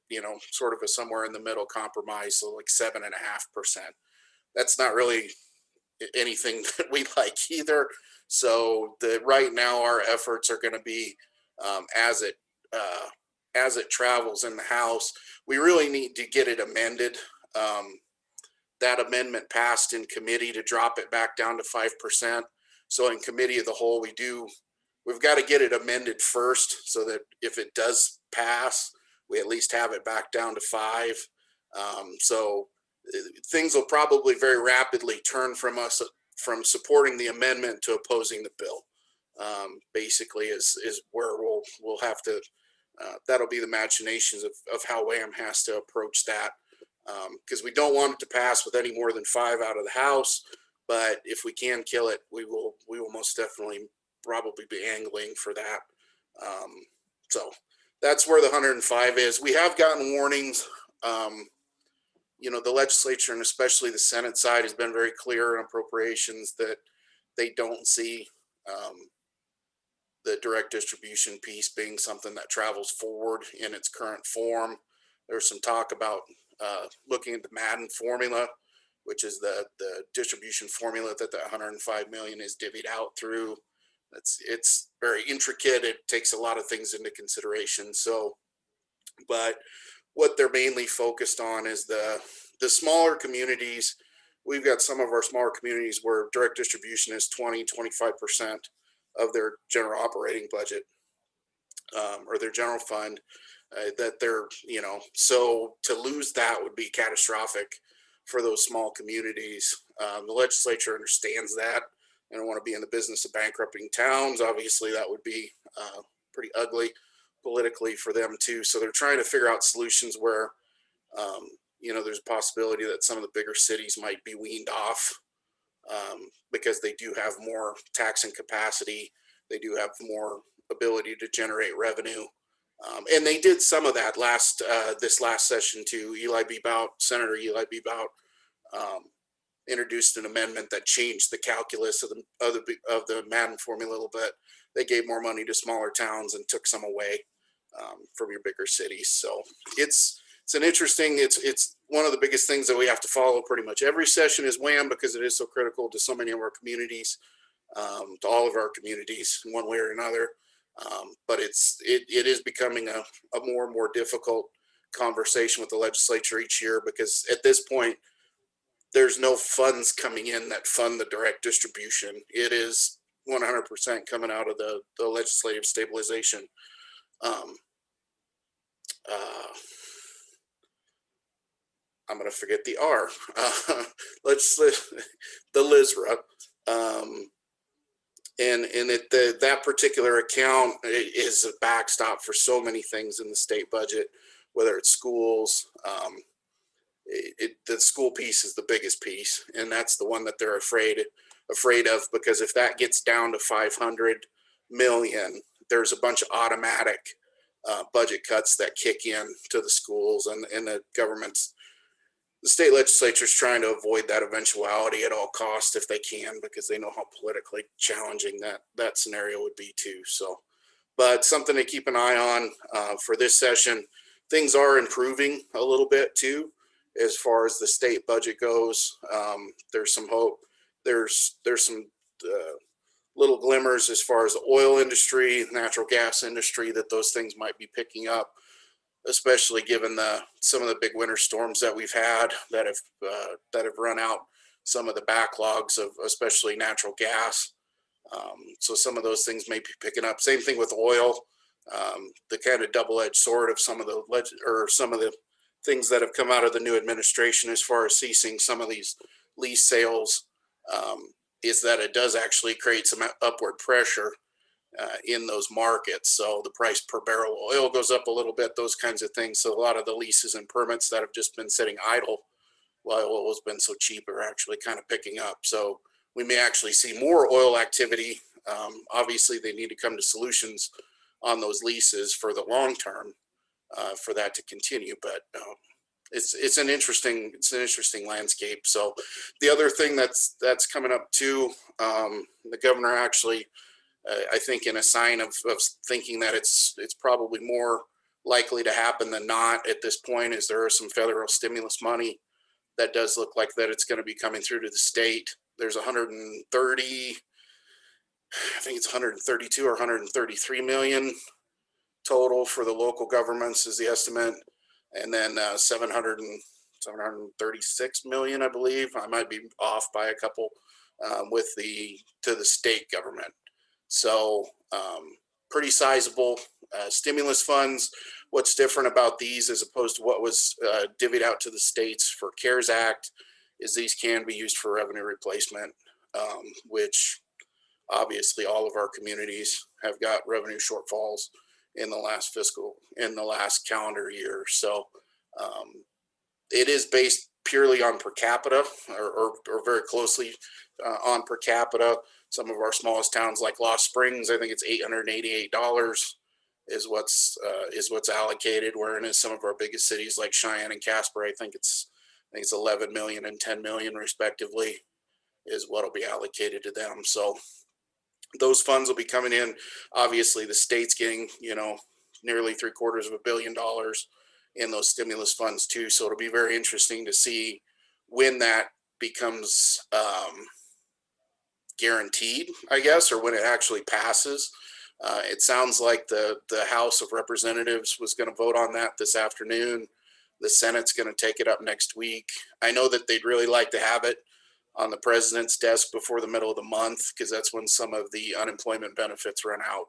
sort of a somewhere in the middle compromise, so like 7.5%. That's not really anything that we like either. So right now our efforts are going to be as it travels in the House. We really need to get it amended. That amendment passed in committee to drop it back down to 5%. So in committee of the whole, we've got to get it amended first, so that if it does pass, we at least have it back down to 5. So things will probably very rapidly turn from supporting the amendment to opposing the bill. Basically is where we'll have to, that'll be the machinations of how WAM has to approach that. Because we don't want it to pass with any more than 5 out of the House, but if we can kill it, we will most definitely probably be angling for that. So that's where the 105 is. We have gotten warnings. The legislature, and especially the Senate side, has been very clear in appropriations that they don't see the direct distribution piece being something that travels forward in its current form. There's some talk about looking at the Madden formula, which is the distribution formula that 105 million is divvied out through. It's very intricate. It takes a lot of things into consideration. So, but what they're mainly focused on is the smaller communities. We've got some of our smaller communities where direct distribution is 20-25% of their general operating budget, or their general fund, that they're, so to lose that would be catastrophic for those small communities. The legislature understands that. They don't want to be in the business of bankrupting towns. Obviously, that would be pretty ugly politically for them too. So they're trying to figure out solutions where, there's a possibility that some of the bigger cities might be weaned off, because they do have more taxing capacity. They do have more ability to generate revenue. And they did some of that this last session too. Senator Eli B. Bout, introduced an amendment that changed the calculus of the Madden formula a little bit. They gave more money to smaller towns and took some away from your bigger cities. So it's one of the biggest things that we have to follow pretty much every session is WAM, because it is so critical to so many of our communities, to all of our communities in one way or another. But it is becoming a more and more difficult conversation with the legislature each year, because at this point, there's no funds coming in that fund the direct distribution. It is 100% coming out of the legislative stabilization. I'm going to forget the R. The LISRA. That particular account is a backstop for so many things in the state budget, whether it's schools. The school piece is the biggest piece, and that's the one that they're afraid of, because if that gets down to 500 million, there's a bunch of automatic budget cuts that kick in to the schools, and the state legislature is trying to avoid that eventuality at all costs if they can, because they know how politically challenging that scenario would be too. So, but something to keep an eye on for this session. Things are improving a little bit too, as far as the state budget goes. There's some hope. There's some little glimmers as far as the oil industry, natural gas industry, that those things might be picking up, especially given some of the big winter storms that we've had that have run out some of the backlogs of especially natural gas. So some of those things may be picking up. Same thing with oil. The kind of double-edged sword of some of the things that have come out of the new administration as far as ceasing some of these lease sales, is that it does actually create some upward pressure in those markets. So the price per barrel of oil goes up a little bit, those kinds of things. So a lot of the leases and permits that have just been sitting idle while oil has been so cheap are actually kind of picking up. So we may actually see more oil activity. Obviously, they need to come to solutions on those leases for the long term, for that to continue. But it's an interesting landscape. So the other thing that's coming up too, the governor actually, I think, in a sign of thinking that it's probably more likely to happen than not at this point, is there is some federal stimulus money that does look like that it's going to be coming through to the state. There's 130, I think it's 132 or 133 million total for the local governments is the estimate, and then 736 million, I believe. I might be off by a couple, to the state government. So pretty sizable stimulus funds. What's different about these as opposed to what was divvied out to the states for CARES Act is these can be used for revenue replacement, which obviously all of our communities have got revenue shortfalls in the last calendar year. So it is based purely on per capita, or very closely on per capita. Some of our smallest towns like Lost Springs, I think it's $888 is what's allocated, whereas some of our biggest cities like Cheyenne and Casper, I think it's 11 million and 10 million respectively is what will be allocated to them. So those funds will be coming in. Obviously, the state's getting, nearly $750 million in those stimulus funds too. So it'll be very interesting to see when that becomes guaranteed, I guess, or when it actually passes. It sounds like the House of Representatives was going to vote on that this afternoon. The Senate's going to take it up next week. I know that they'd really like to have it on the president's desk before the middle of the month, because that's when some of the unemployment benefits run out.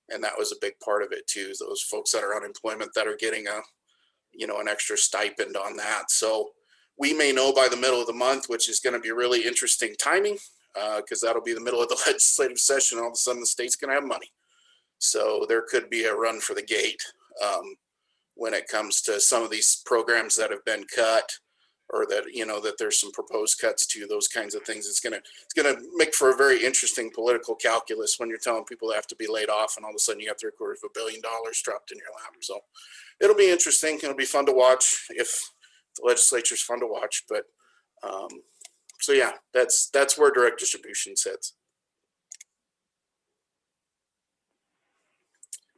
And that was a big part of it too, is those folks that are unemployment that are getting an extra stipend on that. So we may know by the middle of the month, which is going to be really interesting timing, because that'll be the middle of the legislative session. All of a sudden the state's going to have money. So there could be a run for the gate when it comes to some of these programs that have been cut, or that, that there's some proposed cuts to, those kinds of things. It's gonna make for a very interesting political calculus when you're telling people they have to be laid off, and all of a sudden you got $750 million dropped in your lap. So it'll be interesting. It'll be fun to watch if the legislature's fun to watch. But so yeah, that's where direct distribution sits.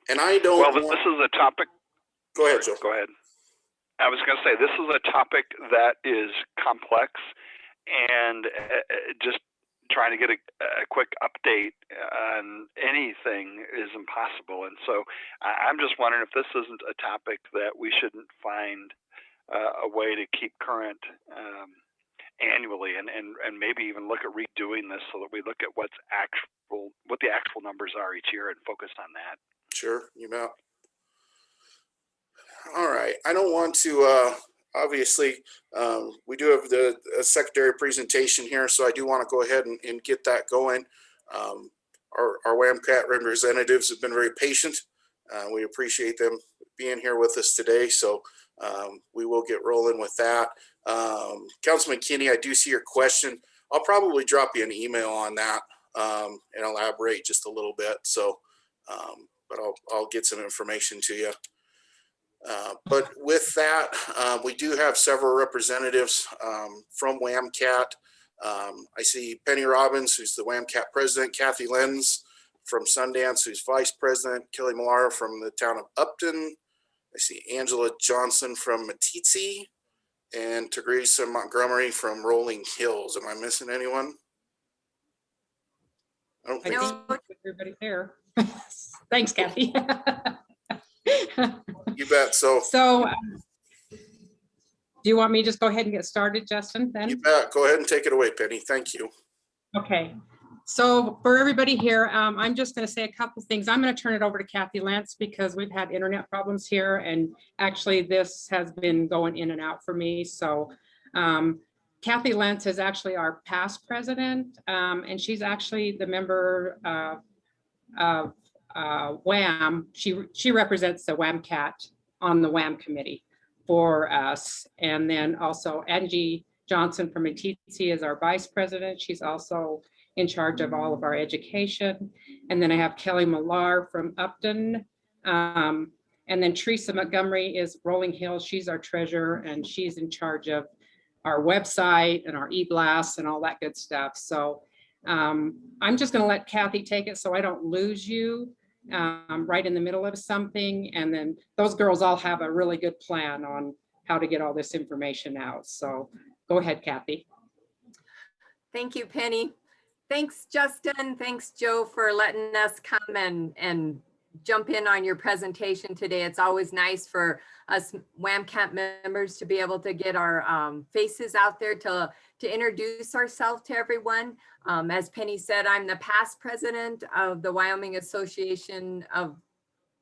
And I don't. Well, this is a topic. Go ahead, Joe. Go ahead. I was going to say, this is a topic that is complex, and just trying to get a quick update on anything is impossible. And so I'm just wondering if this isn't a topic that we shouldn't find a way to keep current annually, and maybe even look at redoing this so that we look at what the actual numbers are each year and focus on that. Sure, you bet. All right, I don't want to, obviously, we do have the secondary presentation here, so I do want to go ahead and get that going. Our WAMCAT representatives have been very patient. We appreciate them being here with us today, so we will get rolling with that. Councilman Kinney, I do see your question. I'll probably drop you an email on that and elaborate just a little bit. So, but I'll get some information to you. But with that, we do have several representatives from WAMCAT. I see Penny Robbins, who's the WAMCAT president, Kathy Lenz from Sundance, who's vice president, Kelly Millar from the town of Upton. I see Angela Johnson from Matitsi, and Teresa Montgomery from Rolling Hills. Am I missing anyone? I don't think so. Everybody there. Thanks, Kathy. You bet. So do you want me to just go ahead and get started, Justin, then? You bet. Go ahead and take it away, Penny. Thank you. Okay. So for everybody here, I'm just going to say a couple things. I'm going to turn it over to Kathy Lance because we've had internet problems here, and actually this has been going in and out for me. So Kathy Lance is actually our past president, and she's actually the member of WAM. She represents the WAMCAT on the WAM committee for us. And then also Angie Johnson from Matitsi is our vice president. She's also in charge of all of our education. And then I have Kelly Millar from Upton. And then Teresa Montgomery is Rolling Hills. She's our treasurer, and she's in charge of our website and our e-blasts and all that good stuff. So I'm just gonna let Kathy take it so I don't lose you right in the middle of something. And then those girls all have a really good plan on how to get all this information out. So go ahead, Kathy. Thank you, Penny. Thanks, Justin. Thanks, Joe, for letting us come and jump in on your presentation today. It's always nice for us WAMCAT members to be able to get our faces out there to introduce ourselves to everyone. As Penny said, I'm the past president of the Wyoming Association of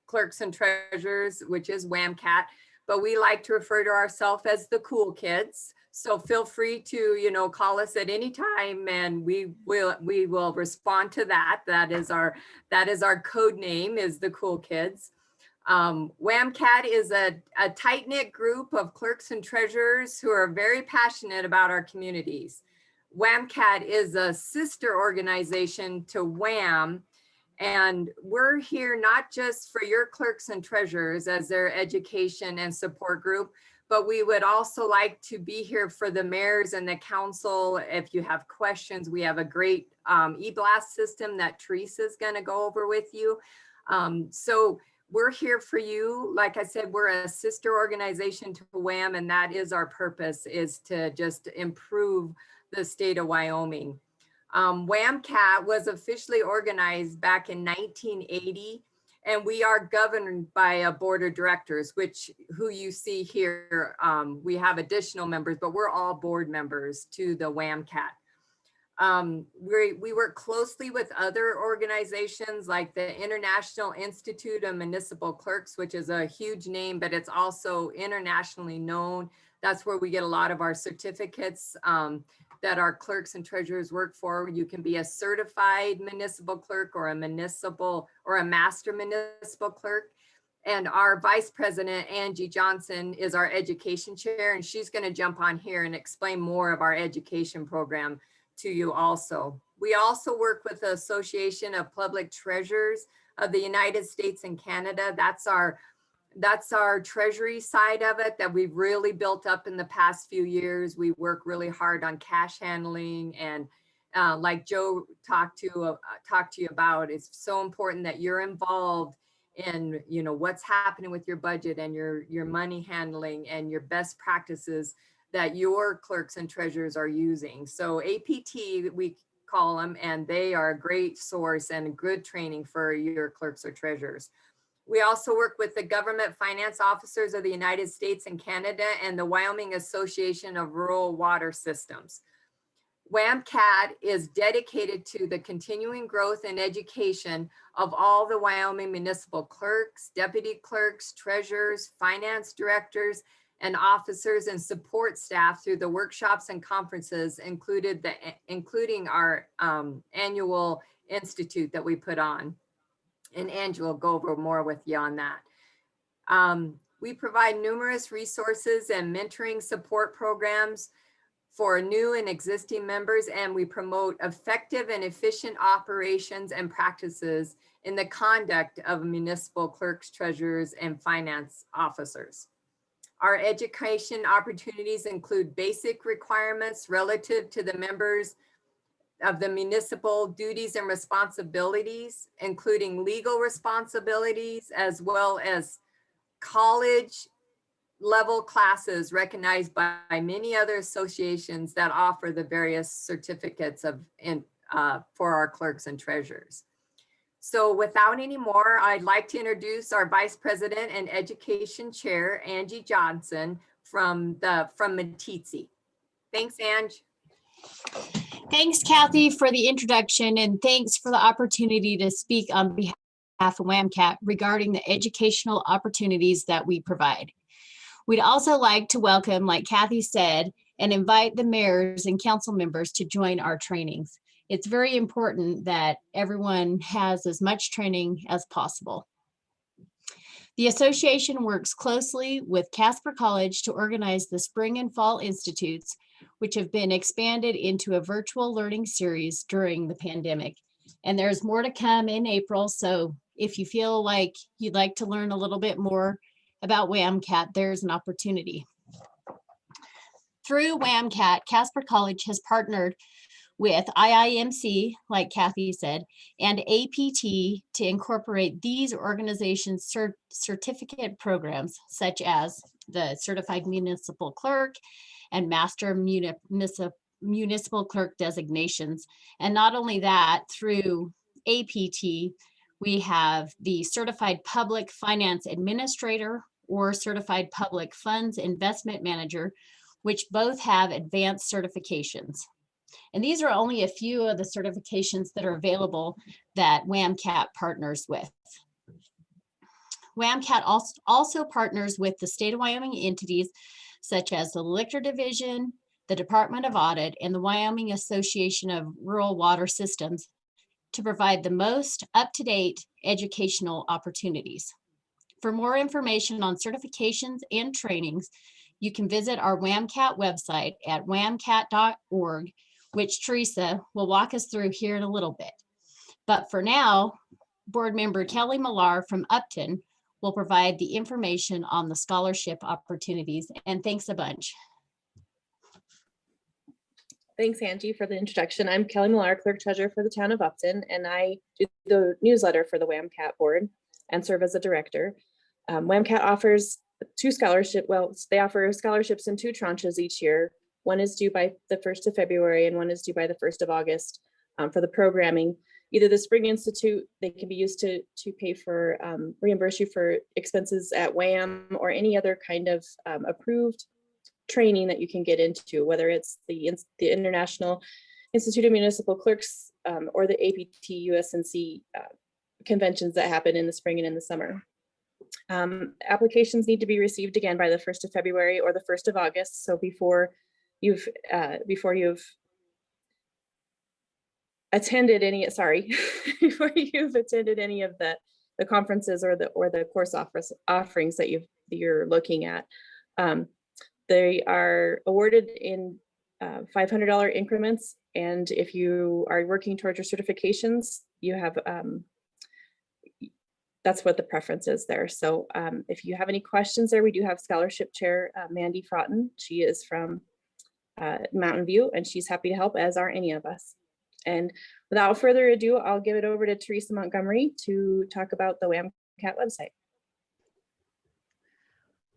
Clerks and Treasurers, which is WAMCAT, but we like to refer to ourselves as the cool kids. So feel free to, call us at any time, and we will respond to that. That is our code name, is the cool kids. WAMCAT is a tight-knit group of clerks and treasurers who are very passionate about our communities. WAMCAT is a sister organization to WAM, and we're here not just for your clerks and treasurers as their education and support group, but we would also like to be here for the mayors and the council. If you have questions, we have a great e-blast system that Teresa is going to go over with you. So we're here for you. Like I said, we're a sister organization to WAM, and that is our purpose, is to just improve the state of Wyoming. WAMCAT was officially organized back in 1980, and we are governed by a board of directors, who you see here. We have additional members, but we're all board members to the WAMCAT. We work closely with other organizations like the International Institute of Municipal Clerks, which is a huge name, but it's also internationally known. That's where we get a lot of our certificates that our clerks and treasurers work for. You can be a certified municipal clerk or a master municipal clerk. And our vice president, Angie Johnson, is our education chair, and she's going to jump on here and explain more of our education program to you also. We also work with the Association of Public Treasurers of the United States and Canada. That's our treasury side of it that we've really built up in the past few years. We work really hard on cash handling, and like Joe talked to you about, it's so important that you're involved in, you know, what's happening with your budget and your money handling and your best practices that your clerks and treasurers are using. So APT, we call them, and they are a great source and good training for your clerks or treasurers. We also work with the Government Finance Officers of the United States and Canada and the Wyoming Association of Rural Water Systems. WAMCAT is dedicated to the continuing growth and education of all the Wyoming municipal clerks, deputy clerks, treasurers, finance directors, and officers and support staff through the workshops and conferences, including our annual institute that we put on. And Angie will go over more with you on that. We provide numerous resources and mentoring support programs for new and existing members, and we promote effective and efficient operations and practices in the conduct of municipal clerks, treasurers, and finance officers. Our education opportunities include basic requirements relative to the members of the municipal duties and responsibilities, including legal responsibilities, as well as college level classes recognized by many other associations that offer the various certificates for our clerks and treasurers. So without any more, I'd like to introduce our Vice President and Education Chair, Angie Johnson from Meeteetse. Thanks, Ange. Thanks, Kathy, for the introduction, and thanks for the opportunity to speak on behalf of WAMCAT regarding the educational opportunities that we provide. We'd also like to welcome, like Kathy said, and invite the mayors and council members to join our trainings. It's very important that everyone has as much training as possible. The association works closely with Casper College to organize the Spring and Fall Institutes, which have been expanded into a virtual learning series during the pandemic. And there's more to come in April. So if you feel like you'd like to learn a little bit more about WAMCAT, there's an opportunity. Through WAMCAT, Casper College has partnered with IIMC, like Kathy said, and APT to incorporate these organizations' certificate programs, such as the Certified Municipal Clerk and Master Municipal Clerk designations. And not only that, through APT, we have the Certified Public Finance Administrator or Certified Public Funds Investment Manager, which both have advanced certifications. And these are only a few of the certifications that are available that WAMCAT partners with. WAMCAT also partners with the state of Wyoming entities such as the Liquor Division, the Department of Audit, and the Wyoming Association of Rural Water Systems to provide the most up-to-date educational opportunities. For more information on certifications and trainings, you can visit our WAMCAT website at wamcat.org, which Teresa will walk us through here in a little bit. But for now, board member Kelly Millar from Upton will provide the information on the scholarship opportunities. And thanks a bunch. Thanks, Angie, for the introduction. I'm Kelly Millar, Clerk Treasurer for the town of Upton, and I do the newsletter for the WAMCAT board and serve as a director. WAMCAT offers they offer scholarships in 2 tranches each year One is due by the 1st of February and one is due by the 1st of August for the programming. Either the Spring Institute, they can be used to pay for, reimburse you for expenses at WAM or any other kind of approved training that you can get into, whether it's the International Institute of Municipal Clerks or the APT USNC conventions that happen in the spring and in the summer. Applications need to be received again by the 1st of February or the 1st of August. So before you've attended any, before you've attended any of the conferences or the course offerings that you're looking at. They are awarded in $500 increments. And if you are working towards your certifications, you have, that's what the preference is there. So if you have any questions there, we do have scholarship chair, Mandy Fraughton. She is from Mountain View and she's happy to help, as are any of us. And without further ado, I'll give it over to Teresa Montgomery to talk about the WAMCAT website.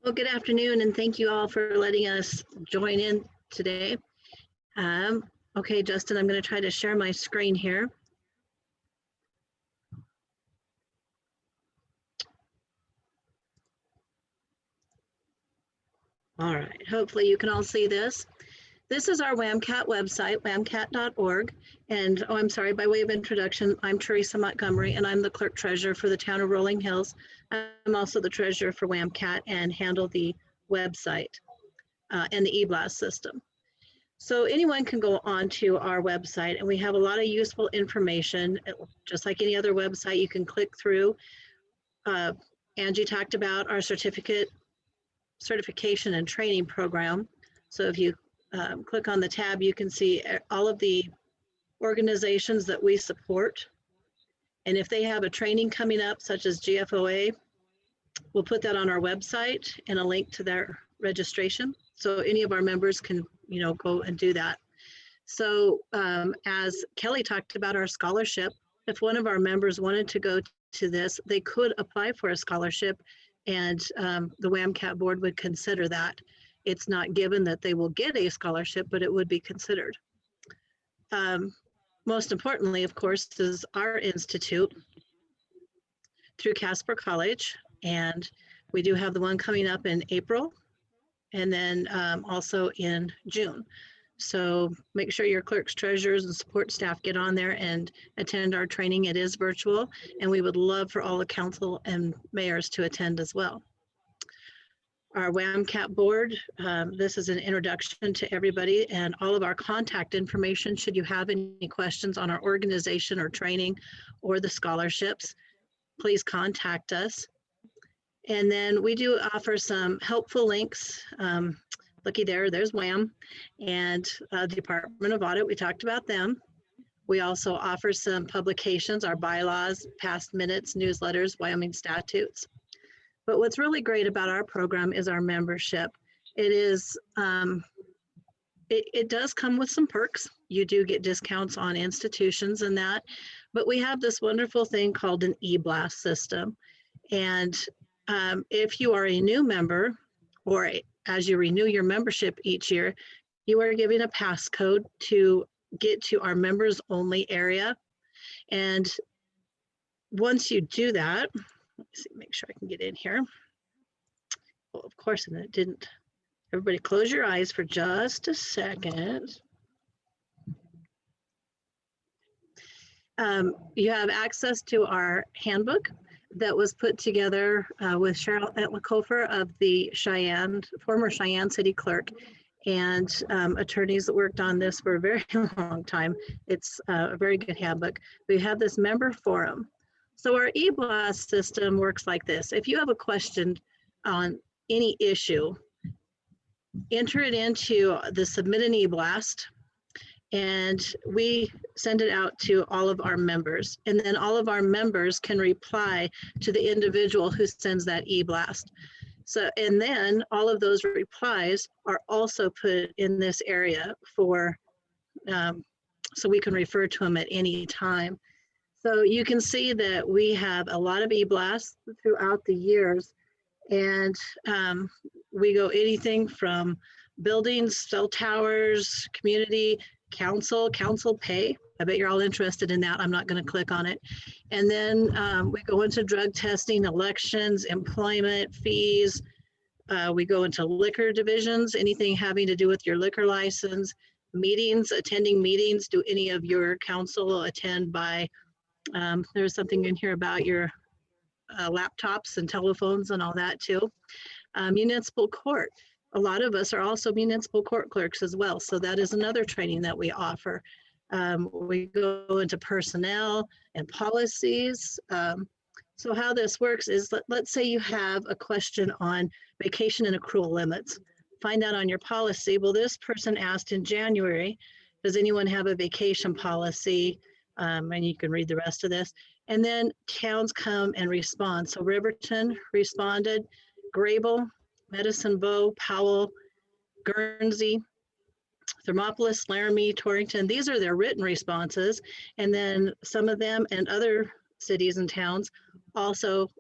Well, good afternoon, and thank you all for letting us join in today. Okay, Justin, I'm going to try to share my screen here. All right, hopefully you can all see this. This is our WAMCAT website, wamcat.org. And oh, I'm sorry, by way of introduction, I'm Teresa Montgomery, and I'm the clerk treasurer for the town of Rolling Hills. I'm also the treasurer for WAMCAT and handle the website and the eBlast system. So anyone can go onto our website, and we have a lot of useful information. Just like any other website, you can click through. Angie talked about our certification and training program. So if you click on the tab, you can see all of the organizations that we support. And if they have a training coming up, such as GFOA, we'll put that on our website and a link to their registration. So any of our members can, go and do that. So as Kelly talked about our scholarship, if one of our members wanted to go to this, they could apply for a scholarship, and the WAMCAT board would consider that. It's not given that they will get a scholarship, but it would be considered. Most importantly, of course, is our institute through Casper College. And we do have the one coming up in April and then also in June. So make sure your clerks, treasurers, and support staff get on there and attend our training. It is virtual, and we would love for all the council and mayors to attend as well. Our WAMCAT board, this is an introduction to everybody and all of our contact information. Should you have any questions on our organization or training or the scholarships, please contact us. And then we do offer some helpful links. Looky there's WAM and the Department of Audit. We talked about them. We also offer some publications, our bylaws, past minutes, newsletters, Wyoming statutes. But what's really great about our program is our membership. It is, it does come with some perks. You do get discounts on institutions and that, but we have this wonderful thing called an eBlast system. And if you are a new member, or as you renew your membership each year, you are given a passcode to get to our members only area. And once you do that, let me see, make sure I can get in here. Well, of course, and it didn't. Everybody close your eyes for just a second. You have access to our handbook that was put together with Cheryl Etlakofer of the former Cheyenne City Clerk, and attorneys that worked on this for a very long time. It's a very good handbook. We have this member forum. So our eBlast system works like this. If you have a question on any issue, enter it into the submit an eBlast, and we send it out to all of our members. And then all of our members can reply to the individual who sends that eBlast. So, and then all of those replies are also put in this area for, so we can refer to them at any time. So you can see that we have a lot of eBlasts throughout the years, and we go anything from buildings, cell towers, community, council pay. I bet you're all interested in that. I'm not going to click on it. And then we go into drug testing, elections, employment, fees. We go into liquor divisions, anything having to do with your liquor license, meetings, attending meetings. Do any of your council attend by, there's something in here about your laptops and telephones and all that too. Municipal court. A lot of us are also municipal court clerks as well. So that is another training that we offer. We go into personnel and policies. So how this works is, let's say you have a question on vacation and accrual limits. Find out on your policy, well, this person asked in January, does anyone have a vacation policy? And you can read the rest of this. And then towns come and respond. So Riverton responded, Grable, Medicine Bow, Powell, Guernsey, Thermopolis, Laramie, Torrington. These are their written responses. And then some of them and other cities and towns also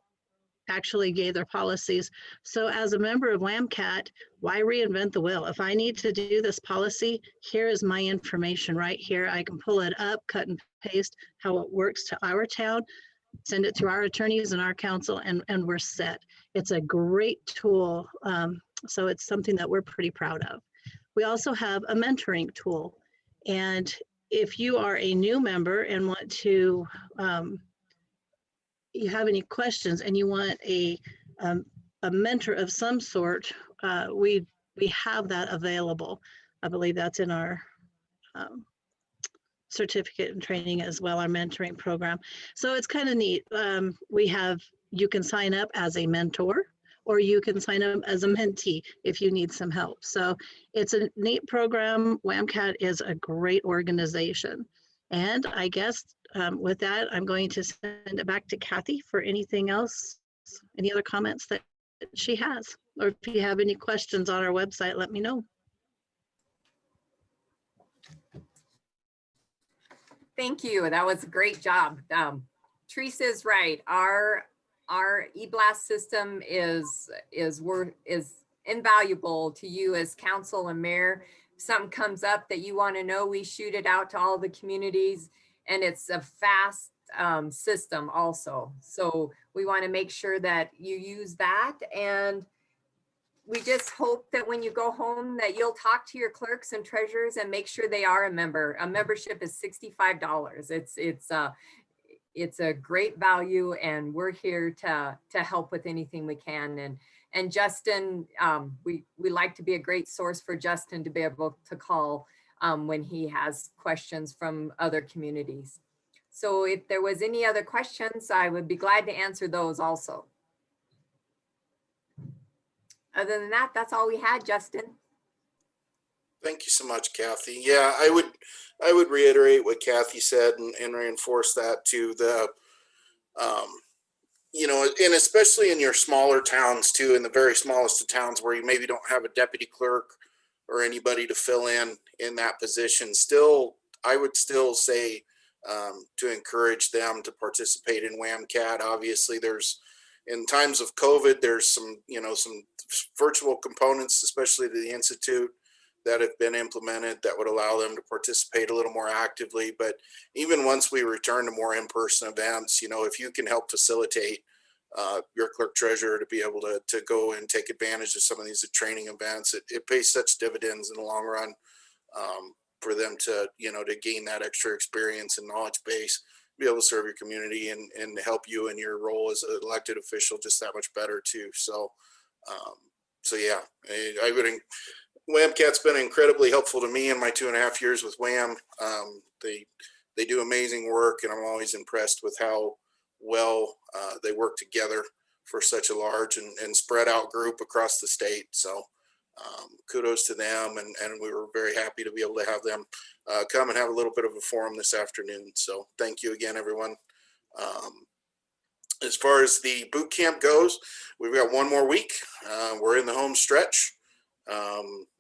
actually gave their policies. So as a member of WAMCAT, why reinvent the wheel? If I need to do this policy, here is my information right here. I can pull it up, cut and paste how it works to our town, send it to our attorneys and our counsel, and we're set. It's a great tool. So it's something that we're pretty proud of. We also have a mentoring tool. And if you are a new member and want to, you have any questions and you want a mentor of some sort, we have that available. I believe that's in our certificate and training as well, our mentoring program. So it's kind of neat. You can sign up as a mentor, or you can sign up as a mentee if you need some help. So it's a neat program. WAMCAT is a great organization. And I guess with that, I'm going to send it back to Kathy for anything else, any other comments that she has. Or if you have any questions on our website, let me know. Thank you. That was a great job. Teresa's right. Our e-blast system is invaluable to you as council and mayor. If something comes up that you want to know, we shoot it out to all the communities, and it's a fast system also. So we want to make sure that you use that, and we just hope that when you go home that you'll talk to your clerks and treasurers and make sure they are a member. A membership is $65. It's a great value, and we're here to help with anything we can. And Justin, we like to be a great source for Justin to be able to call when he has questions from other communities. So if there was any other questions, I would be glad to answer those also. Other than that, that's all we had, Justin. Thank you so much, Kathy. Yeah, I would reiterate what Kathy said and reinforce that to the, you know, and especially in your smaller towns too, in the very smallest of towns where you maybe don't have a deputy clerk or anybody to fill in that position. Still, I would still say to encourage them to participate in WAMCAT. Obviously, in times of COVID, there's some virtual components, especially to the Institute, that have been implemented that would allow them to participate a little more actively. But even once we return to more in-person events, you know, if you can help facilitate your clerk treasurer to be able to go and take advantage of some of these training events, it pays such dividends in the long run for them to, you know, to gain that extra experience and knowledge base, be able to serve your community and help you in your role as an elected official just that much better too. So, yeah, I would. WAMCAT's been incredibly helpful to me in my 2.5 years with WAM. They do amazing work, and I'm always impressed with how well they work together for such a large and spread out group across the state. So kudos to them, and we were very happy to be able to have them come and have a little bit of a forum this afternoon. So thank you again, everyone. As far as the boot camp goes, we've got one more week. We're in the home stretch.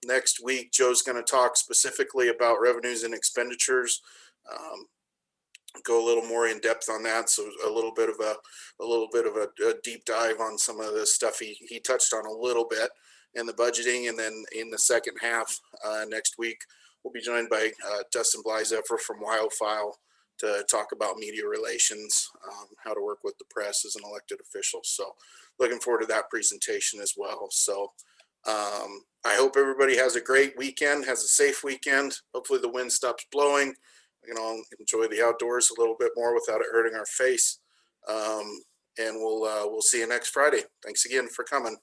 Next week, Joe's going to talk specifically about revenues and expenditures, go a little more in depth on that. So a little bit of a deep dive on some of the stuff he touched on a little bit and the budgeting. And then in the second half next week, we'll be joined by Dustin Blyzeffer from Wildfile to talk about media relations, how to work with the press as an elected official. So looking forward to that presentation as well. So I hope everybody has a great weekend, has a safe weekend. Hopefully the wind stops blowing. We can all enjoy the outdoors a little bit more without it hurting our face. And we'll see you next Friday. Thanks again for coming.